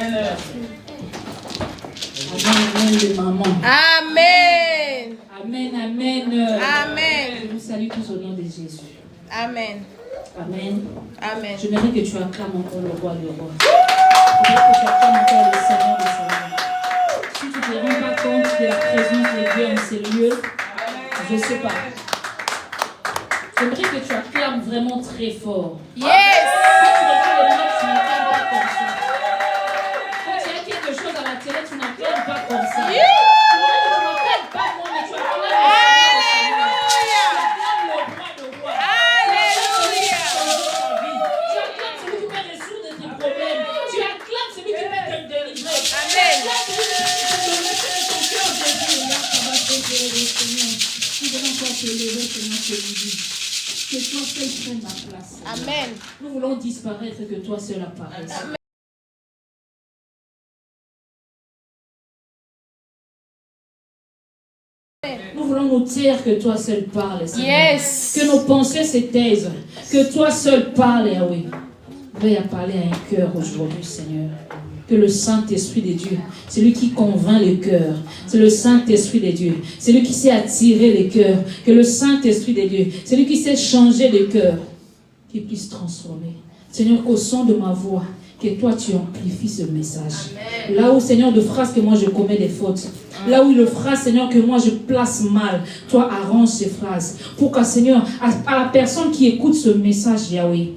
Amen de maman. Amen. Amen, amen. Amen. Je vous salue tous au nom de Jésus. Amen. Amen. Amen. Je voudrais que tu acclames encore le roi des rois. Je voudrais que tu acclames encore le Seigneur des seigneurs. Si tu ne te rends pas compte de la présence de Dieu en ces lieux, je ne sais pas. J'aimerais que tu acclames vraiment très fort. Yes. Quand tu regardes les matchs, tu n'acclames pas comme ça. Quand il y a quelque chose à la télé, tu n'acclames pas comme ça. Tu n'acclames pas moi, mais tu acclames le Seigneur. Tu acclames le roi de roi. Alléluia. Tu acclames celui qui peut résoudre tes problèmes. Tu acclames celui qui peut te délivrer. Amen. Tu acclames celui qui peut te donner ton cœur de Dieu. Là, ça va te guérir, Seigneur. Nous allons encore te lever, Seigneur, celui-ci. Que toi seul prenne ma place. Amen. Nous voulons disparaître, que toi seul apparaisse. Amen. Nous voulons nous taire, que toi seul parles, Seigneur. Yes. Que nos pensées se taisent. Que toi seul parles, Yahweh. Veuille à parler à un cœur aujourd'hui, Seigneur. Que le Saint-Esprit de Dieu, celui qui convainc le cœur, c'est le Saint-Esprit de Dieu, celui qui sait attirer les cœurs, que le Saint-Esprit de Dieu, celui qui sait changer les cœurs, qui puisse transformer. Seigneur, qu'au son de ma voix, que toi tu amplifies ce message. Amen. Là où, Seigneur, de phrases que moi je commets des fautes, là où le phrase, Seigneur, que moi je place mal, toi arrange ces phrases. Pour que, Seigneur, à la personne qui écoute ce message, Yahweh,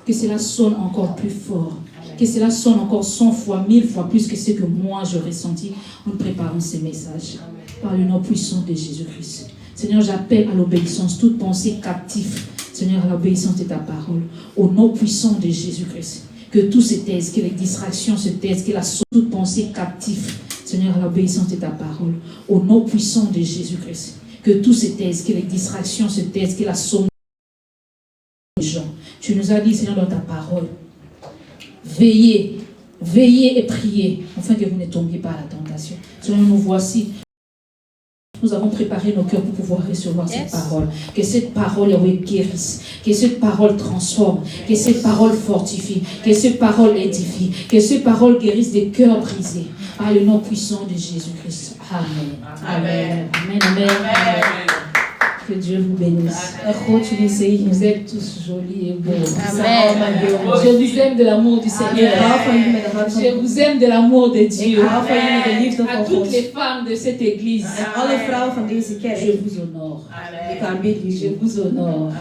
que cela sonne encore plus fort. Que cela sonne encore 100 fois, 1000 fois plus que ce que moi je ressentis en préparant ces messages. Par le nom puissant de Jésus-Christ. Seigneur, j'appelle à l'obéissance, toute pensée captive. Seigneur, à l'obéissance de ta parole. Au nom puissant de Jésus-Christ. Que tout se taise, que les distractions se taisent, que toute pensée captive. Seigneur, à l'obéissance de ta parole. Au nom puissant de Jésus-Christ. Que tout se taise, que les distractions se taisent, que la somme des gens. Tu nous as dit, Seigneur, dans ta parole. Veillez, veillez et priez, afin que vous ne tombiez pas à la tentation. Seigneur, nous voici. Nous avons préparé nos cœurs pour pouvoir recevoir cette parole. Que cette parole, Yahweh, guérisse. Que cette parole transforme. Que cette parole fortifie. Que cette parole édifie. Que cette parole guérisse des cœurs brisés. Par le nom puissant de Jésus-Christ. Amen. Amen. Amen. Amen. Amen. Que Dieu vous bénisse. Vous êtes tous jolis et beaux. Amen. Je vous aime de l'amour du Seigneur. Je vous aime de l'amour de Dieu. À toutes les femmes de cette église. Je vous honore. Je vous honore.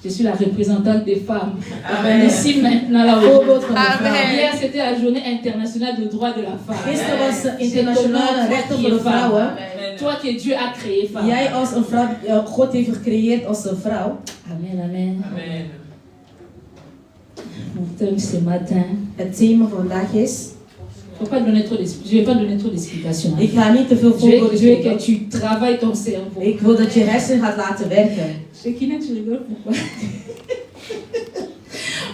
Je suis la représentante des femmes. Amen. Ici maintenant là où. Hier c'était la journée internationale du droit de la femme. Toi que Dieu a créé femme. Jij als een vrouw, God heeft je gecreëerd als een vrouw. Amen, amen. Amen. Mon thème ce matin. Het thema van vandaag is. Je ne vais pas donner trop d'explications. Ik ga niet te veel voorbeelden geven. Je veux que tu travailles ton cerveau. Ik wil dat je hersenen gaat laten werken. Shekina, tu rigoles pourquoi?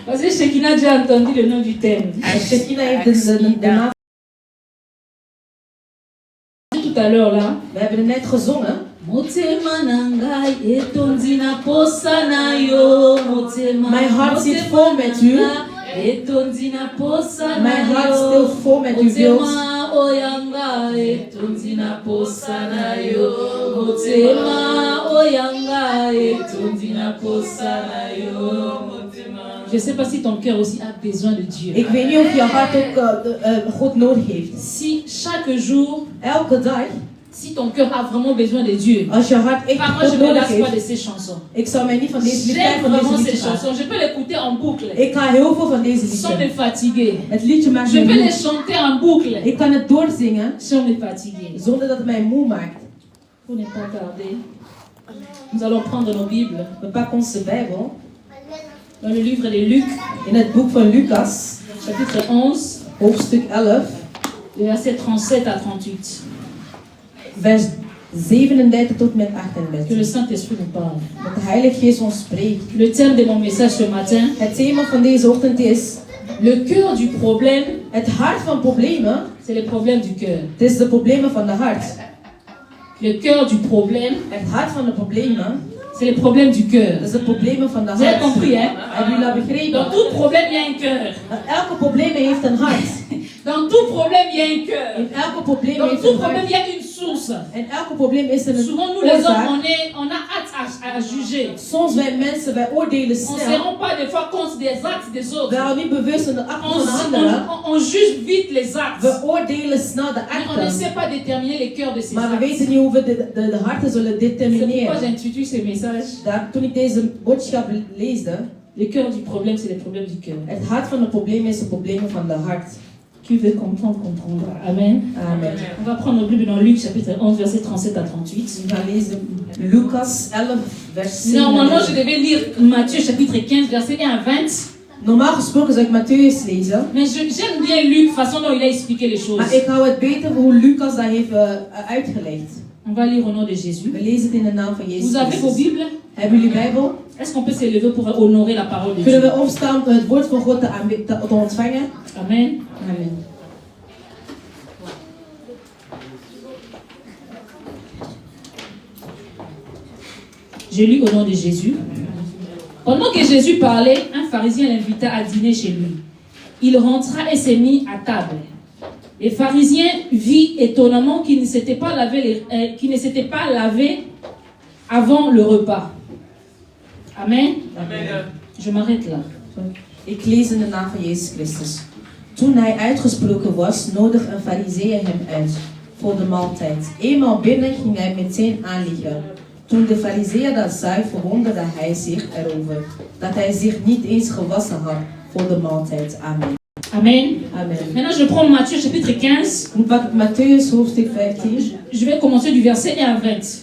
Parce que Shekina a déjà entendu le nom du thème. Shekina heeft de naam. Tout à l'heure là. We hebben net gezongen. Mijn hart zit vol met u. Mijn hart zit vol met uw beeld. Je ne sais pas si ton cœur aussi a besoin de Dieu. Ik weet niet of je hart ook God nodig heeft. Si chaque jour, elke dag, si ton cœur a vraiment besoin de Dieu, als je hart echt moi je me lasse pas de ces chansons. Ik zou mij niet van deze J'aime vraiment ces chansons. Je peux l'écouter en boucle. Ik ga heel veel van deze sans me fatiguer. Het liedje maakt je peux les chanter en boucle. Ik kan het doorzingen sans me fatiguer. Zonder dat het mij moe maakt. Pour ne pas tarder, nous allons prendre nos Bibles. We pakken onze Bijbel. Dans le livre de Luc, in het boek van Lucas, chapitre 11, hoofdstuk 11, versets 37 à 38. Vers 37 tot met 38. Que le Saint-Esprit nous parle. Dat de Heilige Geest ons spreekt. Le thème de mon message ce matin. Het thema van deze ochtend is. Le cœur du problème. Het hart van problemen. C'est le problème du cœur. Het is de problemen van de hart. Le cœur du problème. Het hart van de problemen. C'est les problèmes du cœur. Dat is de problemen van de Vous avez hart. compris, hein? Hebben jullie dat begrepen? Dans tout problème, il y a un cœur. Elke probleem heeft een hart. Dans tout problème, il y a un cœur. In elke probleem Dans heeft tout een problème, hart. il y a une source. En elke probleem is er een Souvent, nous les hommes, oorzaak. on a hâte à juger. Soms wij mensen, wij oordelen On ne se snel. rend pas des fois compte des actes des autres. Wij houden niet bewust van de acten On, van de anderen. on juge vite les actes. We oordelen snel de Mais on ne acten. sait pas déterminer les cœurs de ces Maar we actes. weten niet hoe we de harten zullen C'est pourquoi determineren. j'intitule ce message. Toen ik deze boodschap leesde, Le cœur du problème, c'est les problèmes du cœur. het hart van het probleem is de problemen van de hart. Qui veut comprendre, comprendra. Amen. Amen. On va prendre notre Bible dans Luc chapitre 11, verset 37 à 38. We gaan lezen Lucas 11, vers 7. Normalement, je devais lire Matthieu chapitre 15, verset 1 à 20. Normaal gesproken zou ik Matthäus lezen. Mais j'aime bien Luc, façon dont il a expliqué les choses. Maar ik hou het beter hoe Lucas dat heeft uitgelegd. On va lire au nom de Jésus. We lezen het in de naam van Jezus Vous avez vos Christus. Bibles? Hebben jullie Bijbel? Est-ce qu'on peut s'élever pour honorer la parole de Kunnen Dieu? we opstaan om het woord van God te ontvangen? Amen. Amen. Je lis au nom de Jésus. Pendant que Jésus parlait, un pharisien l'invita à dîner chez lui. Il rentra et s'est mis à table. Le pharisien vit étonnamment qu'il ne s'était pas lavé avant le repas. Amen. Je m'arrête là. Ik lees in de naam van Jezus Christus. Toen hij uitgesproken was, nodigde een farizeeër hem uit voor de maaltijd. Eenmaal binnen ging hij meteen aanliggen. Toen de farizeeër dat zag, verwonderde hij zich erover dat hij zich niet eens gewassen had voor de maaltijd. Amen. Amen. Amen. Maintenant, je prends Matthieu chapitre 15. Nu pak ik Matthäus hoofdstuk 15. Je vais commencer du verset 1 à 20.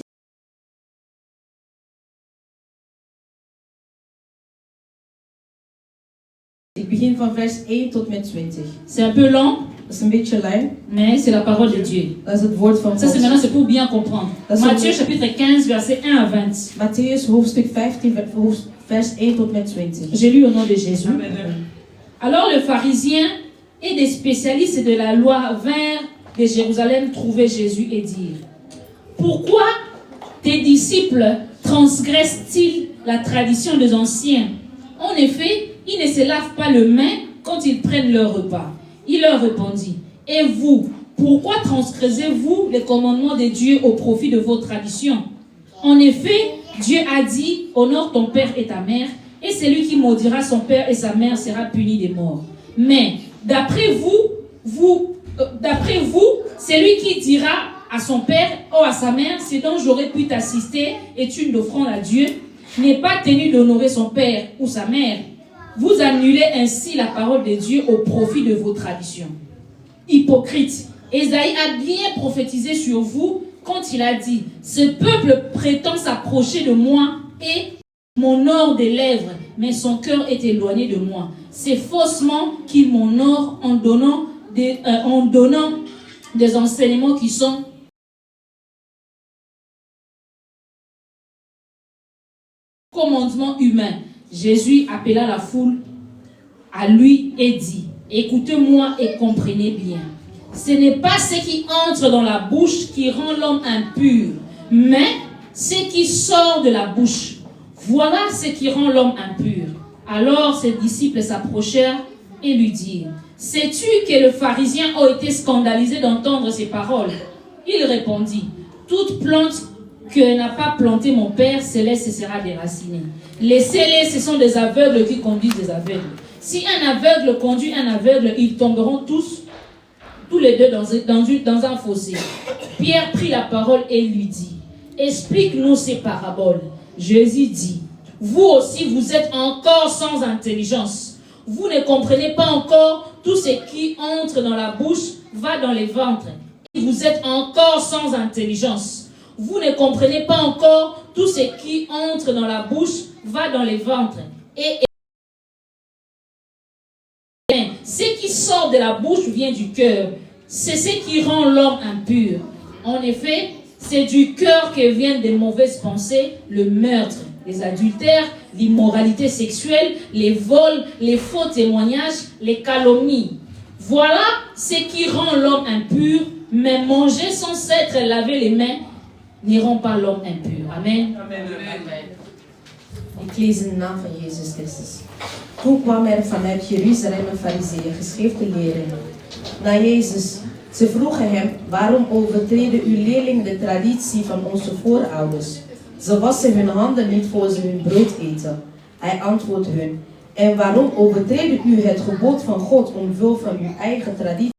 Ik begin van vers 1 tot met 20. C'est un peu lent, Dat is een beetje lang. mais c'est la parole de Dieu. Dat is het woord van Ça, c'est God. maintenant, c'est pour bien comprendre. Dat is Matthieu ook- chapitre 15, verset 1 à 20. Matthäus hoofdstuk 15, vers 1 tot met 20. J'ai lu au nom de Jésus. Alors le pharisien et des spécialistes de la loi vinrent de Jérusalem trouver Jésus et dire: Pourquoi tes disciples transgressent-ils la tradition des anciens? En effet, ils ne se lavent pas les mains quand ils prennent leur repas. Il leur répondit: Et vous, pourquoi transgressez-vous les commandements de Dieu au profit de vos traditions? En effet, Dieu a dit: honore ton père et ta mère, et celui qui maudira son père et sa mère sera puni de mort. Mais d'après vous, celui qui dira à son père ou à sa mère: ce dont j'aurais pu t'assister est une offrande à Dieu, n'est pas tenu d'honorer son père ou sa mère. Vous annulez ainsi la parole de Dieu au profit de vos traditions. Hypocrite, Ésaïe a bien prophétisé sur vous quand il a dit: ce peuple prétend s'approcher de moi et m'honore des lèvres, mais son cœur est éloigné de moi. C'est faussement qu'il m'honore en donnant des enseignements qui sont commandements humains. Jésus appela la foule à lui et dit: écoutez-moi et comprenez bien. Ce n'est pas ce qui entre dans la bouche qui rend l'homme impur, mais ce qui sort de la bouche. Voilà ce qui rend l'homme impur. Alors ses disciples s'approchèrent et lui dirent: sais-tu que le pharisien a été scandalisé d'entendre ces paroles? Il répondit: toute plante que n'a pas planté mon Père céleste sera déracinée. Laissez-les, ce sont des aveugles qui conduisent des aveugles. Si un aveugle conduit un aveugle, ils tomberont tous les deux dans un fossé. Pierre prit la parole et lui dit: explique-nous ces paraboles. Jésus dit: vous aussi, vous êtes encore sans intelligence. Vous ne comprenez pas encore tout ce qui entre dans la bouche va dans les ventres. Vous êtes encore sans intelligence. Vous ne comprenez pas encore tout ce qui entre dans la bouche va dans les ventres. Et ce qui sort de la bouche vient du cœur. C'est ce qui rend l'homme impur. En effet, c'est du cœur que viennent des mauvaises pensées, le meurtre, les adultères, l'immoralité sexuelle, les vols, les faux témoignages, les calomnies. Voilà ce qui rend l'homme impur, mais manger sans s'être lavé les mains ne rend pas l'homme impur. Amen. Amen. Ik lees in de naam van Jezus Christus. Toen kwam er vanuit Jeruzalem een farizeeën, geschrifteleerling, naar Jezus. Ze vroegen hem, waarom overtreden uw leerlingen de traditie van onze voorouders? Ze wassen hun handen niet voor ze hun brood eten. Hij antwoordde hun, en waarom overtreedt u het gebod van God omwille van uw eigen traditie?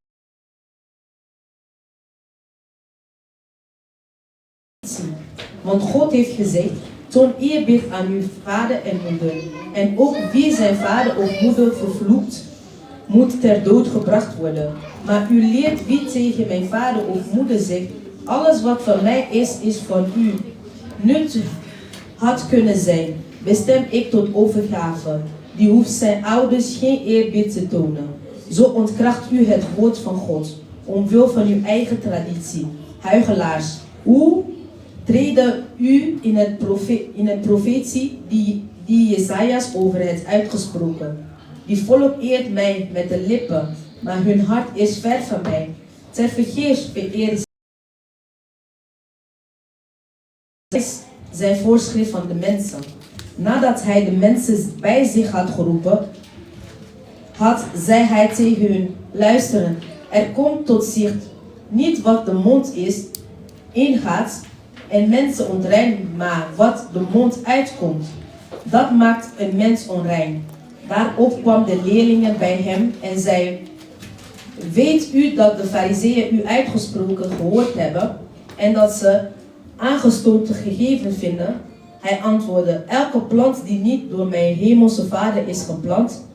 Want God heeft gezegd, toon eerbied aan uw vader en moeder. En ook wie zijn vader of moeder vervloekt, moet ter dood gebracht worden. Maar u leert wie tegen mijn vader of moeder zegt, alles wat van mij is van u. Nut had kunnen zijn, bestem ik tot overgave. Die hoeft zijn ouders geen eerbied te tonen. Zo ontkracht u het woord van God, omwille van uw eigen traditie. Huichelaars, hoe treden u in het profetie die Jesajas over het uitgesproken? Die volk eert mij met de lippen, maar hun hart is ver van mij. Tevergeefs vereert zijn voorschrift van de mensen. Nadat hij de mensen bij zich had geroepen, zei hij tegen hun, luisteren, er komt tot zicht niet wat de mond ingaat en mensen onrein, maar wat de mond uitkomt. Dat maakt een mens onrein. Daarop kwam de leerlingen bij hem en zei, weet u dat de farizeeën u uitgesproken gehoord hebben en dat ze aangestoten gegeven vinden? Hij antwoordde, elke plant die niet door mijn hemelse vader is geplant,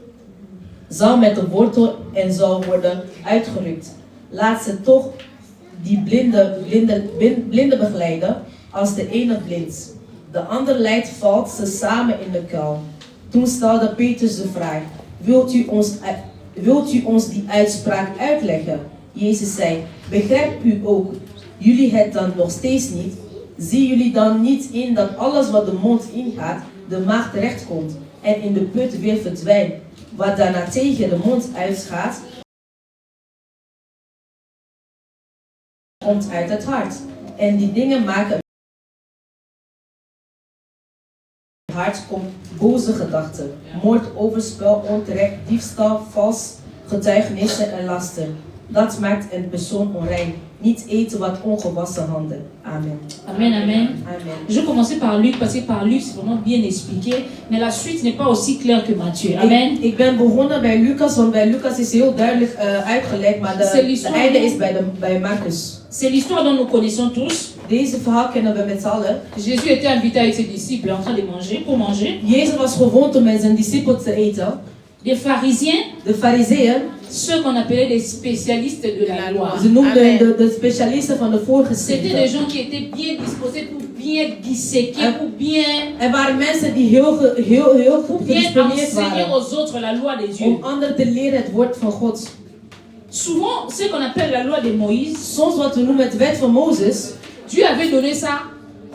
zal met de wortel en zal worden uitgerukt. Laat ze toch die blinde begeleiden, als de ene blind. De ander leidt valt ze samen in de kuil. Toen stelde Petrus de vraag, wilt u ons die uitspraak uitleggen? Jezus zei, begrijpt u ook jullie het dan nog steeds niet? Zien jullie dan niet in dat alles wat de mond ingaat, de maag terechtkomt en in de put weer verdwijnt? Wat daarna tegen de mond uitgaat, komt uit het hart. En die dingen maken het hart komt boze gedachten, moord, overspel, onterecht, diefstal, vals getuigenissen en lasten. Dat maakt een persoon onrein. Niet eten wat ongewassen handen. Amen. Amen, amen. Amen. Je vais commencer par Luc, parce que par Luc c'est vraiment bien expliqué, mais la suite n'est pas aussi claire que Matthieu. Amen. Ik ben begonnen bij Lucas, want bij Lucas is heel duidelijk uitgelegd, maar de einde is bij Marcus. C'est l'histoire dont nous connaissons tous. Deze verhaal kennen we met z'n allen. Jésus était invité avec ses disciples en train de manger, pour manger. Jezus was gewoon om met zijn discipelen te eten. Les pharisiens, De farizeeën, ceux qu'on appelait les spécialistes de la loi. ze noemden de specialisten van de C'était des voorgeschriften. gens qui étaient bien disposés pour bien disséquer, pour bien Er waren mensen die heel goed gedisciplineerd enseigner waren aux autres la loi des dieux. om anderen te leren het woord van God. Souvent, ce qu'on appelle la loi de Moïse, Soms wat we noemen het wet van Mozes, Dieu avait donné ça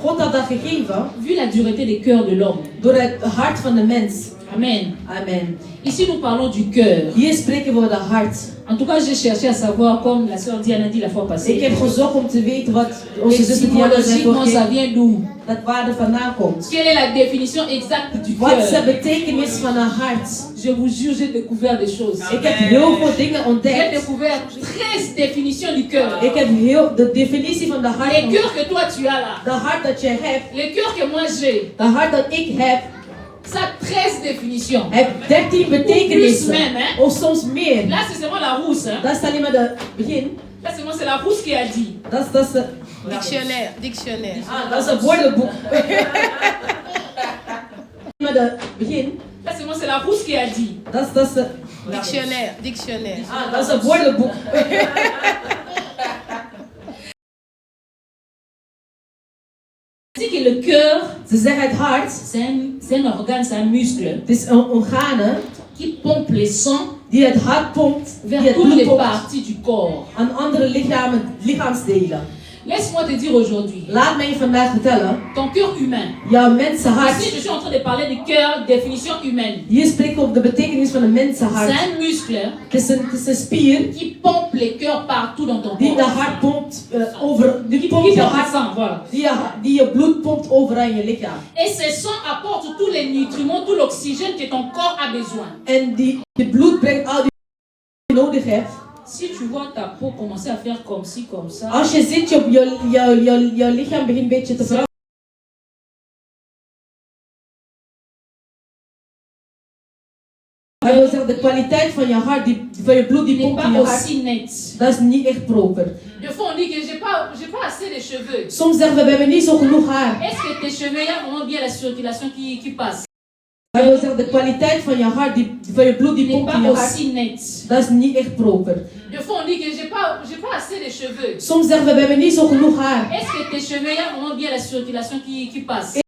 God had dat gegeven vu la dureté des cœurs de l'homme. door het hart van de mens. Amen. Amen. Ici, nous parlons du cœur. Hier spreken we over de hart. En tout cas, j'ai cherché à savoir, comme la sœur Diana dit la fois Ik passée, heb gezocht om te weten wat onze zuster Diana zei étymologiquement, ça vorige keer, vient d'où? dat waar er vandaan komt. Quelle est la définition exacte du Wat is de cœur? betekenis van een hart? Je vous jure, j'ai découvert des choses. Ik heb heel veel dingen J'ai ontdekt. découvert 13 définitions du cœur. Ik heb heel de definitie van de hart. Les cœurs que toi tu as là, De hart dat je hebt, les cœurs que moi j'ai, de hart dat ik heb, ça a 13 définitions. heeft 13 betekenissen. Plus même, hè? Of soms meer. Là, c'est seulement la rousse. Hein? Dat is alleen maar de begin. Là, c'est la rousse qui a dit. Dat is de, Dictionnaire. dat is het woordenboek. Maar de begin. Là, c'est la rousse qui a dit. Dat is de, Dictionnaire. dat is het woordenboek. dit que le cœur, Ze zeggen het hart, c'est un organe, c'est un muscle het is een organe qui pompe le sang die het hart pompt, die vers het toutes bloed les pompt parties du corps. aan andere lichaamsdelen. Laisse-moi te dire aujourd'hui, Laat mij vandaag vertellen, ton cœur humain. jouw mensenhart. Ici, je suis en train de parler du cœur, définition humaine. Hier spreken we over de betekenis van een mensenhart. C'est un muscle Het is een spier qui pompe les cœurs partout dans ton die de corps. hart pompt over, die Qui pompt pompe je le hart, sang, voilà. die je bloed pompt overal in je lichaam. Et ce sang apporte tous les nutriments, tout l'oxygène que ton corps a besoin. En die bloed brengt al die je nodig hebt. Si tu vois ta peau commencer à faire comme ci, comme ça, Als je ziet, je lichaam begint een beetje te veranderen. Dat wil zeggen, de kwaliteit van je hart, van je bloed, die n'est pompt in pas je hart, aussi net. dat is niet echt proper. Des fois, on dit que j'ai pas assez de cheveux. Soms zeggen we hebben niet zo genoeg haar. Est-ce que tes cheveux, il y a vraiment bien la circulation qui passe? Dat wil zeggen, de kwaliteit van je hart, van je bloed, die Il n'est pompt in pas je hart, aussi net. dat is niet echt proper. Des fois, on dit que j'ai pas assez de cheveux. Soms zeggen we hebben niet zo genoeg haar. Est-ce que tes cheveux, il y a vraiment bien la circulation qui passe?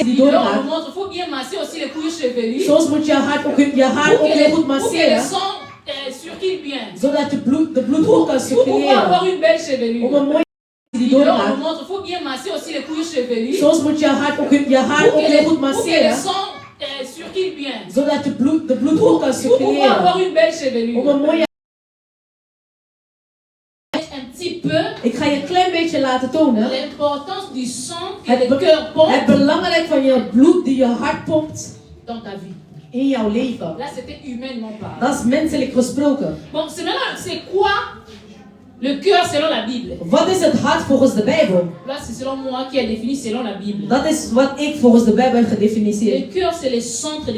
Die Et là, on doorgaat. nous montre, il faut bien masser aussi les couilles chevelues. Soms moet je haar ook heel goed Pour que le masseren, sang circule bien. zodat de bloed goed kan Pour pouvoir circuleren. avoir une belle chevelure. Om een mooie die Et là, on doorgaat. nous montre, il faut bien masser aussi les couilles chevelues. Soms moet je haar ook heel Pour goed que le masseren, sang circule bien. zodat de bloed goed kan Pour pouvoir circuleren. avoir une belle Om chevelure. een mooie. Un petit peu Ik ga je een klein beetje laten tonen l'importance du sang que Het le cœur het pompe belangrijk van je bloed die je hart pompt dans ta vie. in jouw leven. Là, c'était humainement parlé. Dat is menselijk gesproken. Bon, c'est quoi le cœur selon la Bible? Wat is het hart volgens de Bijbel? Là, c'est selon moi qui a défini selon la Bible. Dat is wat ik volgens de Bijbel heb gedefinieerd. Le cœur, c'est le centre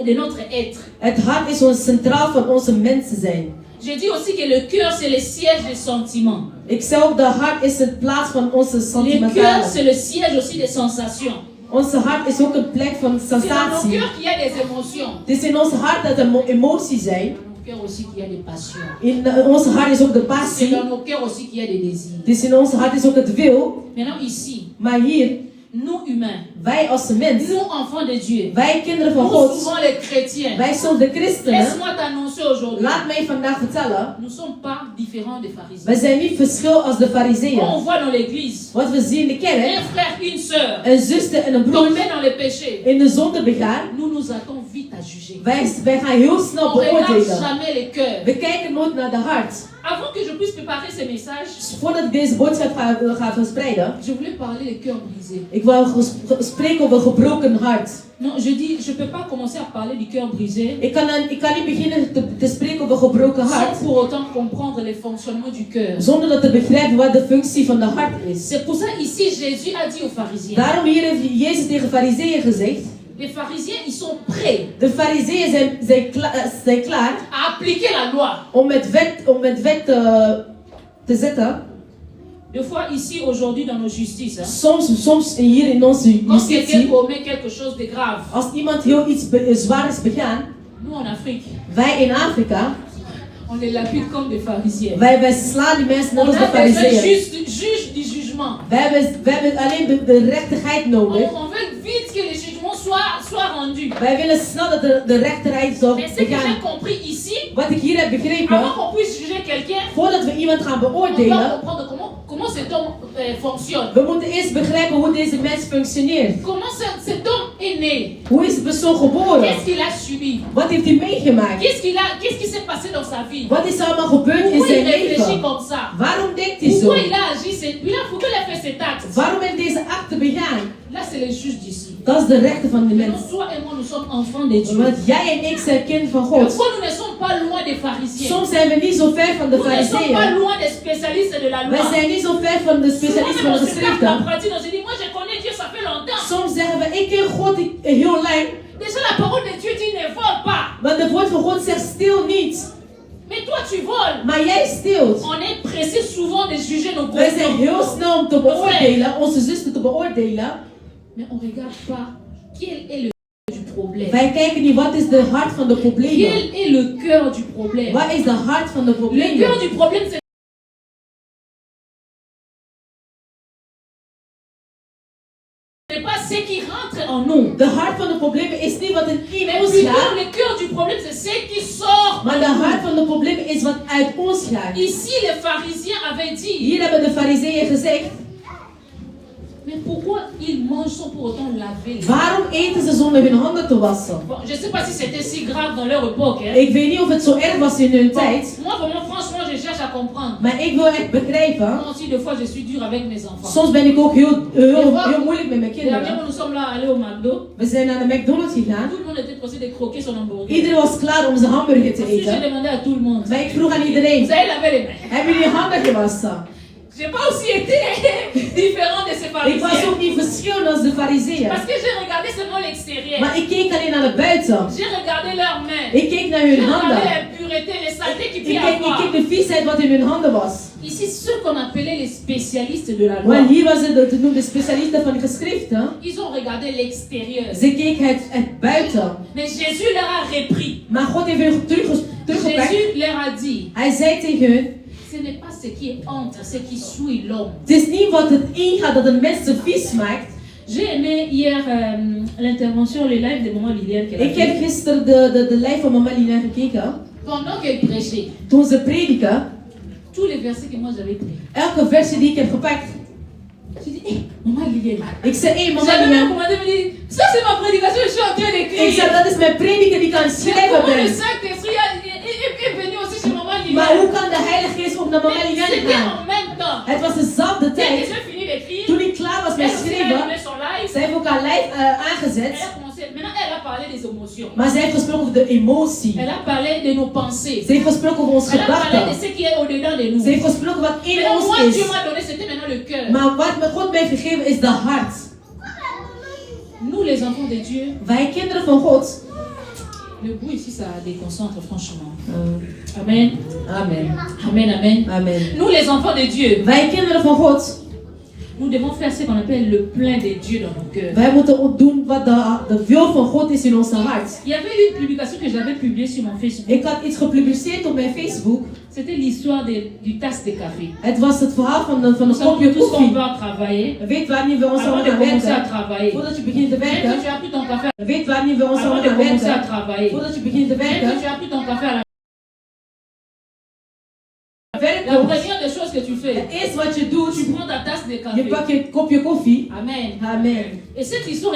de notre être. Het hart is ons centraal van onze mensen zijn. Je dis aussi que le cœur, c'est le siège des sentiments. Ik zei ook, de hart is een plaats van onze Le cœur, sentimentale. c'est le siège aussi des sensations. Onze hart is ook een plek van C'est dans nos sensatie. cœurs qu'il y a des émotions. Het is in ons hart dat er emoties zijn. Dans nos cœurs aussi qu'il y a des passions. In ons hart is ook de C'est passie. dans nos cœurs aussi qu'il y a des désirs. Het is in ons hart is ook het wil. Maintenant, ici, Maar hier, nous humains, wij als mens, nous enfants de Dieu, wij kinderen van nous God, souvent les chrétiens, wij zijn de christenen. laisse-moi t'annoncer aujourd'hui, Laat mij vandaag vertellen, nous ne sommes pas différents des wij pharisiens. zijn niet verschil als de Quand on fariseeën. voit dans l'église Wat we zien in de kerk, un frère, une sœur een zuster en een broer tomber dans le péché, in de zonde begaan, nous nous attendons vite à juger. wij gaan heel snel On regarde beoordelen. jamais les cœurs. We kijken nooit naar de hart. Avant que je puisse préparer ce message, Voordat ik deze boodschap ga verspreiden, je voulais parler des cœurs brisés. ik wil spreken over gebroken hart. Non, je dis, je ne peux pas commencer à parler du cœur brisé Ik kan niet beginnen te spreken over gebroken hart, sans pour autant comprendre les fonctionnements du cœur. zonder dat te begrijpen wat de functie van de hart is. C'est pour ça ici Jésus a dit aux pharisiens. Daarom hier heeft Jezus tegen fariseeën gezegd, Les pharisiens, ils sont prêts de fariseeën zijn klaar à appliquer la loi. om met wet te zetten. Des fois ici aujourd'hui dans nos justices, hein, Soms hier in onze quand quelqu'un justitie, commet quelque chose de grave, als iemand heel iets zwaar is begaan, nous en Afrique, wij in Afrika, on les lapide comme des pharisiens. wij slaan die mensen net On als de a besoin fariseeën. juge du jugement. Wij hebben alleen de rechtigheid nodig. On veut vite que le jugement soit rendu. Wij willen snel dat de rechterheid zal Mais ce que j'ai begaan. compris ici, Wat ik hier heb begrepen, avant qu'on puisse juger quelqu'un, voordat we iemand gaan on doit beoordelen, comprendre comment cet homme fonctionne. we moeten eerst begrijpen hoe deze mens functioneert. Comment cet homme est né. Hoe is de persoon geboren? Qu'est-ce qu'il a subi. Wat heeft hij meegemaakt? Qu'est-ce qui s'est passé dans sa vie. Wat is er allemaal gebeurd in Pourquoi il zijn réfléchit leven? comme ça. Waarom denkt hij zo? Pourquoi il a agi, pourquoi il a fait cet acte. Waarom heeft deze acte begaan? Là, c'est le juge d'ici. Dat is de rechter van de Maintenant, mens. toi et moi, nous sommes enfants de Dieu. Want jij en ik zijn kind van God. Parfois, nous ne sommes pas loin des pharisiens. Soms zijn we niet zo ver van de Nous ne sommes pas fariseeën. loin des spécialistes de la loi. Wij zijn niet zo ver van de Souvent, specialisten même van on de se tape la schriften. pratique, on se dit, moi je connais Dieu, ça fait longtemps. Soms zeggen we, ik ken God heel lang. Déjà, la parole de Dieu dit, ne vole pas. Want het woord van God zegt, stil niet. Mais toi, tu voles. Maar jij stilt. On est pressé souvent de juger nos Wij zijn heel conjoints. snel om te beoordelen, onze zuster te beoordelen. Mais on ne regarde pas quel est le cœur du problème. Wij kijken niet, wat is de hart van de problemen? Quel est le cœur du problème? Wat is de hart van de Le cœur problemen? du problème, c'est pas ce qui rentre en nous. De hart van de problemen is niet wat in Mais ons plutôt, gaat. le cœur du problème, c'est ce qui sort. Maar de hart van de problemen is wat uit ons gaat. Ici, les pharisiens avaient dit, Hier hebben de fariseeën gezegd. mais pourquoi ils mangent sans pour autant laver les mains? Waarom eten ze zonder hun handen te wassen? Bon, je ne sais pas si c'était si grave dans leur époque. Hein. Ik weet niet of het zo erg was in hun Bon, tijd. moi, vraiment, franchement, je cherche à comprendre. Maar ik wil echt begrijpen. Moi aussi, des fois, je suis dure avec mes enfants. Soms ben ik ook heel moeilijk met mijn Dernièrement, kinderen. nous sommes là allés au McDo. We zijn naar de McDonald's gegaan. Tout le monde était pressé de croquer son hamburger. Iedereen was klaar om zijn hamburger te Ensuite, j'ai eten. demandé à tout le monde. Maar ik vroeg aan Vous iedereen. avez lavé les mains? Hebben jullie handen gewassen? Je n'ai pas aussi été différent de ces Ik was pharisiens. ook niet verschillend als de fariseeën. Parce que j'ai regardé seulement l'extérieur. Maar ik keek alleen naar de buiten. J'ai regardé leurs mains. Ik keek naar J'ai hun regardé handen. l'impureté, les saletés qu'il peut y Ik avoir. keek de viesheid wat in hun handen was. Ici, ceux qu'on appelait les spécialistes de la loi, Maar hier was het de specialisten van de geschriften. ils ont regardé l'extérieur. Ze keek het buiten. Mais Jésus leur a repris. Maar God heeft hun teruggepakt. Jésus leur a dit, Hij zei tegen hun. ce n'est pas ce qui entre, ce qui souille l'homme. Het is niet wat het ingaat dat een mens zijn vies maakt. J'ai aimé hier l'intervention, le live de maman Liliane. qu'elle a Ik fait. heb gisteren de live van mama Lina gekeken. Pendant qu'elle prêchait, Toen ze prediken. tous les versets que moi j'avais pris, Elke versie die ik heb gepakt. j'ai dit, hé, maman Liliane. Ik zei, hé mama J'avais même Lina. commandé, me dit, ça c'est ma prédication, je suis en train Ik d'écrire. zei, dat is mijn prediker die ik aan het Mais schrijven comment le ben. Saint-Esprit est venu aussi chez maman Maar Liliane? hoe kan de Heilige Geest ook naar mama Lina C'était gaan? en même temps. Het was dezelfde Dès que tijd. j'ai fini d'écrire, Toen ik klaar was met elle aussi a schrijven. allumé son live. Zij heeft ook haar live Elle aangezet. a commencé, maintenant elle a parlé des émotions. Maar zij heeft gesproken over de emotie. Elle a parlé de nos pensées. Ze heeft gesproken over onze Elle a parlé de gedachten. ce qui est au-dedans de nous. Ze heeft gesproken wat in Mais moi, ons Dieu is. m'a donné, c'était maintenant le cœur. Maar wat me God mij heeft gegeven is de hart. Nous, les enfants de Dieu, Wij kinderen van God. le bruit ici, ça déconcentre franchement. Amen. Amen. Amen, amen. Amen. Nous, les enfants de Dieu, Wij kinderen van God. nous devons faire ce qu'on appelle le plein de Dieu dans nos cœurs. Wij moeten ook doen wat de wil van God is in onze hart. Il y avait une publication que j'avais publiée sur mon Facebook. Ik had iets gepubliceerd op mijn Facebook. C'était l'histoire du tasse de café. Het was het verhaal van een Nous savons kopje tous qu'on koffie. va travailler. Weet wanneer we ons Avant samen de gaan commencer à werken. travailler. Voordat je begint te Dès que tu werken. as pris ton café, Weet wanneer we ons avant samen de gaan commencer à werken. travailler. Voordat je begint te Dès que tu werken. as pris ton café à la Werk La komt. première des choses que tu fais, Het eerste wat je doet. tu prends ta tasse de Je café. pakt je kopje koffie. Amen. Amen. Et cette histoire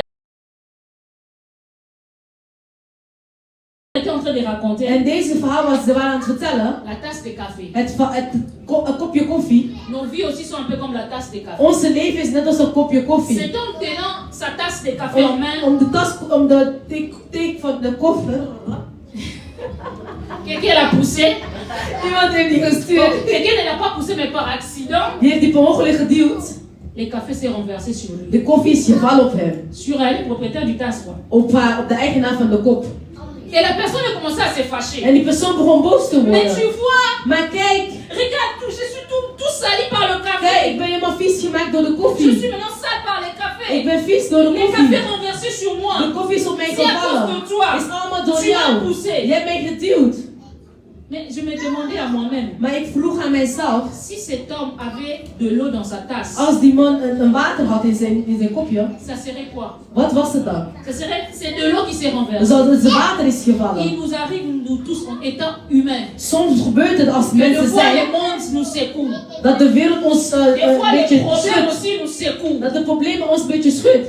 était en train de raconter En deze verhaal was ze waren aan het vertellen. la tasse de café. Een kopje koffie. Nos vies aussi sont un peu comme la tasse de café. Onze leven is net als een kopje koffie. C'est donc tenant sa tasse de café en main, Om de tas, om de teek van de koffer. quelqu'un l'a poussé. Iemand heeft die gestuurd. Quelqu'un ne l'a pas poussé, mais par accident, Die heeft die per ongeluk geduwd. le café s'est renversé sur lui. De koffie is gevallen op hem. Sur elle, le propriétaire du tasse. Quoi. Op de eigenaar van de kop. Et la personne a commencé à se fâcher. En die persoon begon boos te Mais tu worden. vois, Maar kijk, regarde, je suis tout sali par le kijk, café. ik ben helemaal vies gemaakt door de Je suis koffie. maintenant sale par le Ik café. ben vies door de Le café koffie. renversé sur moi. De koffie is op mij C'est à cause gevallen. de toi. Is allemaal door Tu m'as jou. poussé. Je hebt mij geduwd. Mais je me demandais à moi-même, Maar ik vroeg aan mijzelf, si cet homme avait de l'eau dans sa tasse, als die man een water had in zijn kopje, ça serait quoi? wat was het dan? C'est de l'eau qui s'est renversée. Dus het water is Il gevallen. nous arrive, nous tous, en étant humains, Soms gebeurt het als que des mensen fois zijn, le monde nous secoue. dat de wereld ons Des een fois les beetje problèmes schudt. aussi nous secouent. Dat de problemen ons een beetje schudt.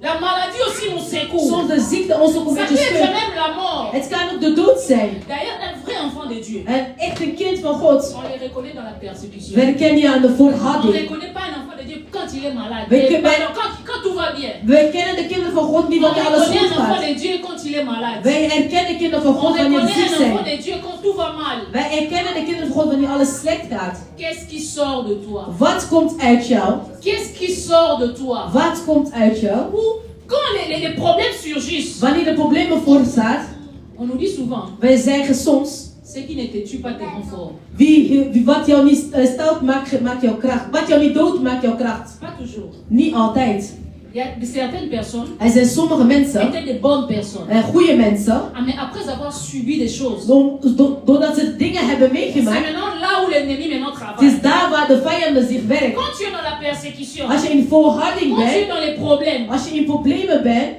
La maladie aussi nous secoue. Soms de ziekte ons ook een Ça beetje peut être schudt. même la mort. Het kan ook de dood zijn. D'ailleurs, un vrai enfant de Dieu, Een echte kind van God, on les reconnaît dans la persécution. we herkennen je aan de On ne volharding. reconnaît pas un enfant de Dieu quand il est malade. Mais Et que- pardon, quand tout va bien. We herkennen de kinderen van God niet On wanneer alles reconnaît goed un enfant gaat. de Dieu quand il est malade. Wij herkennen kinderen van On God wanneer ze reconnaît ziek un enfant zijn. de Dieu quand tout va mal. Wij herkennen de kinderen van God wanneer alles slecht gaat. Qu'est-ce qui sort de toi? Wat komt uit jou? Qu'est-ce qui sort de toi? Wat komt uit jou? Ou quand les problèmes surgissent, Wanneer de problemen voorstaan, on nous dit souvent, wij zeggen soms, ce qui ne te tue pas te rend fort. wat jou niet stelt maakt jou kracht. Wat jou niet doodt maakt jou kracht. Pas toujours. Niet altijd. Il y a certaines personnes Er zijn sommige mensen, étaient des bonnes personnes. goede mensen, Ah, mais après avoir subi des choses, doordat ze dingen hebben c'est meegemaakt, maintenant là où l'ennemi maintenant het travaille. is daar waar de vijanden zich werken. Quand tu es dans la persécution, Als je in volharding quand tu es bent, dans les problèmes, als je in problemen bent,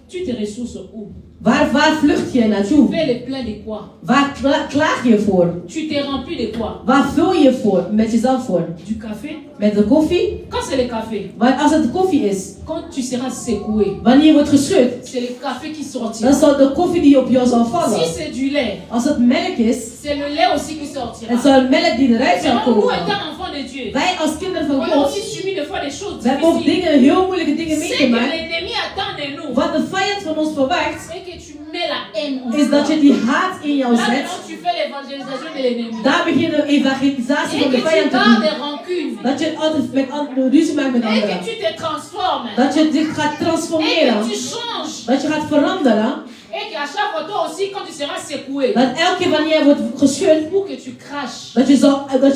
tu te ressources où? waar vlucht je Tu naartoe? fais le plein de quoi? Waar klaag je voor? Tu t'es rempli de quoi? Waar vul je voor? Met jezelf voor? Du café? Met de koffie? Quand c'est le café, Maar als het koffie is, quand tu seras secoué, wanneer je wordt geschud, c'est le café qui sortira. dan zal de koffie die op jou zal vallen. Si c'est du lait, Als het melk is, c'est le lait aussi qui sortira. het zal melk die eruit zal Vraiment, nous, komen. étant enfants de Dieu, Wij als kinderen van on a aussi God, subi des fois des choses we hebben ook difficiles. dingen, heel moeilijke dingen Ce que meegemaakt. l'ennemi attend de nous, Wat de vijand van ons verwacht, c'est que tu mets la haine en is dat je toi. die haat in jou Là zet. maintenant, tu fais l'évangélisation de l'ennemi. Daar begint de evangelisatie Et van de que tu vijand te gardes doen. des rancunes. Dat je altijd met ruzie maakt met Et que anderen. tu te transformes. Dat je dit gaat Et que transformeren. tu changes. Dat je gaat veranderen. Et qu'à chaque fois, toi aussi, quand tu seras secoué, Dat elke keer wanneer je wordt geschud, pour que tu craches dat je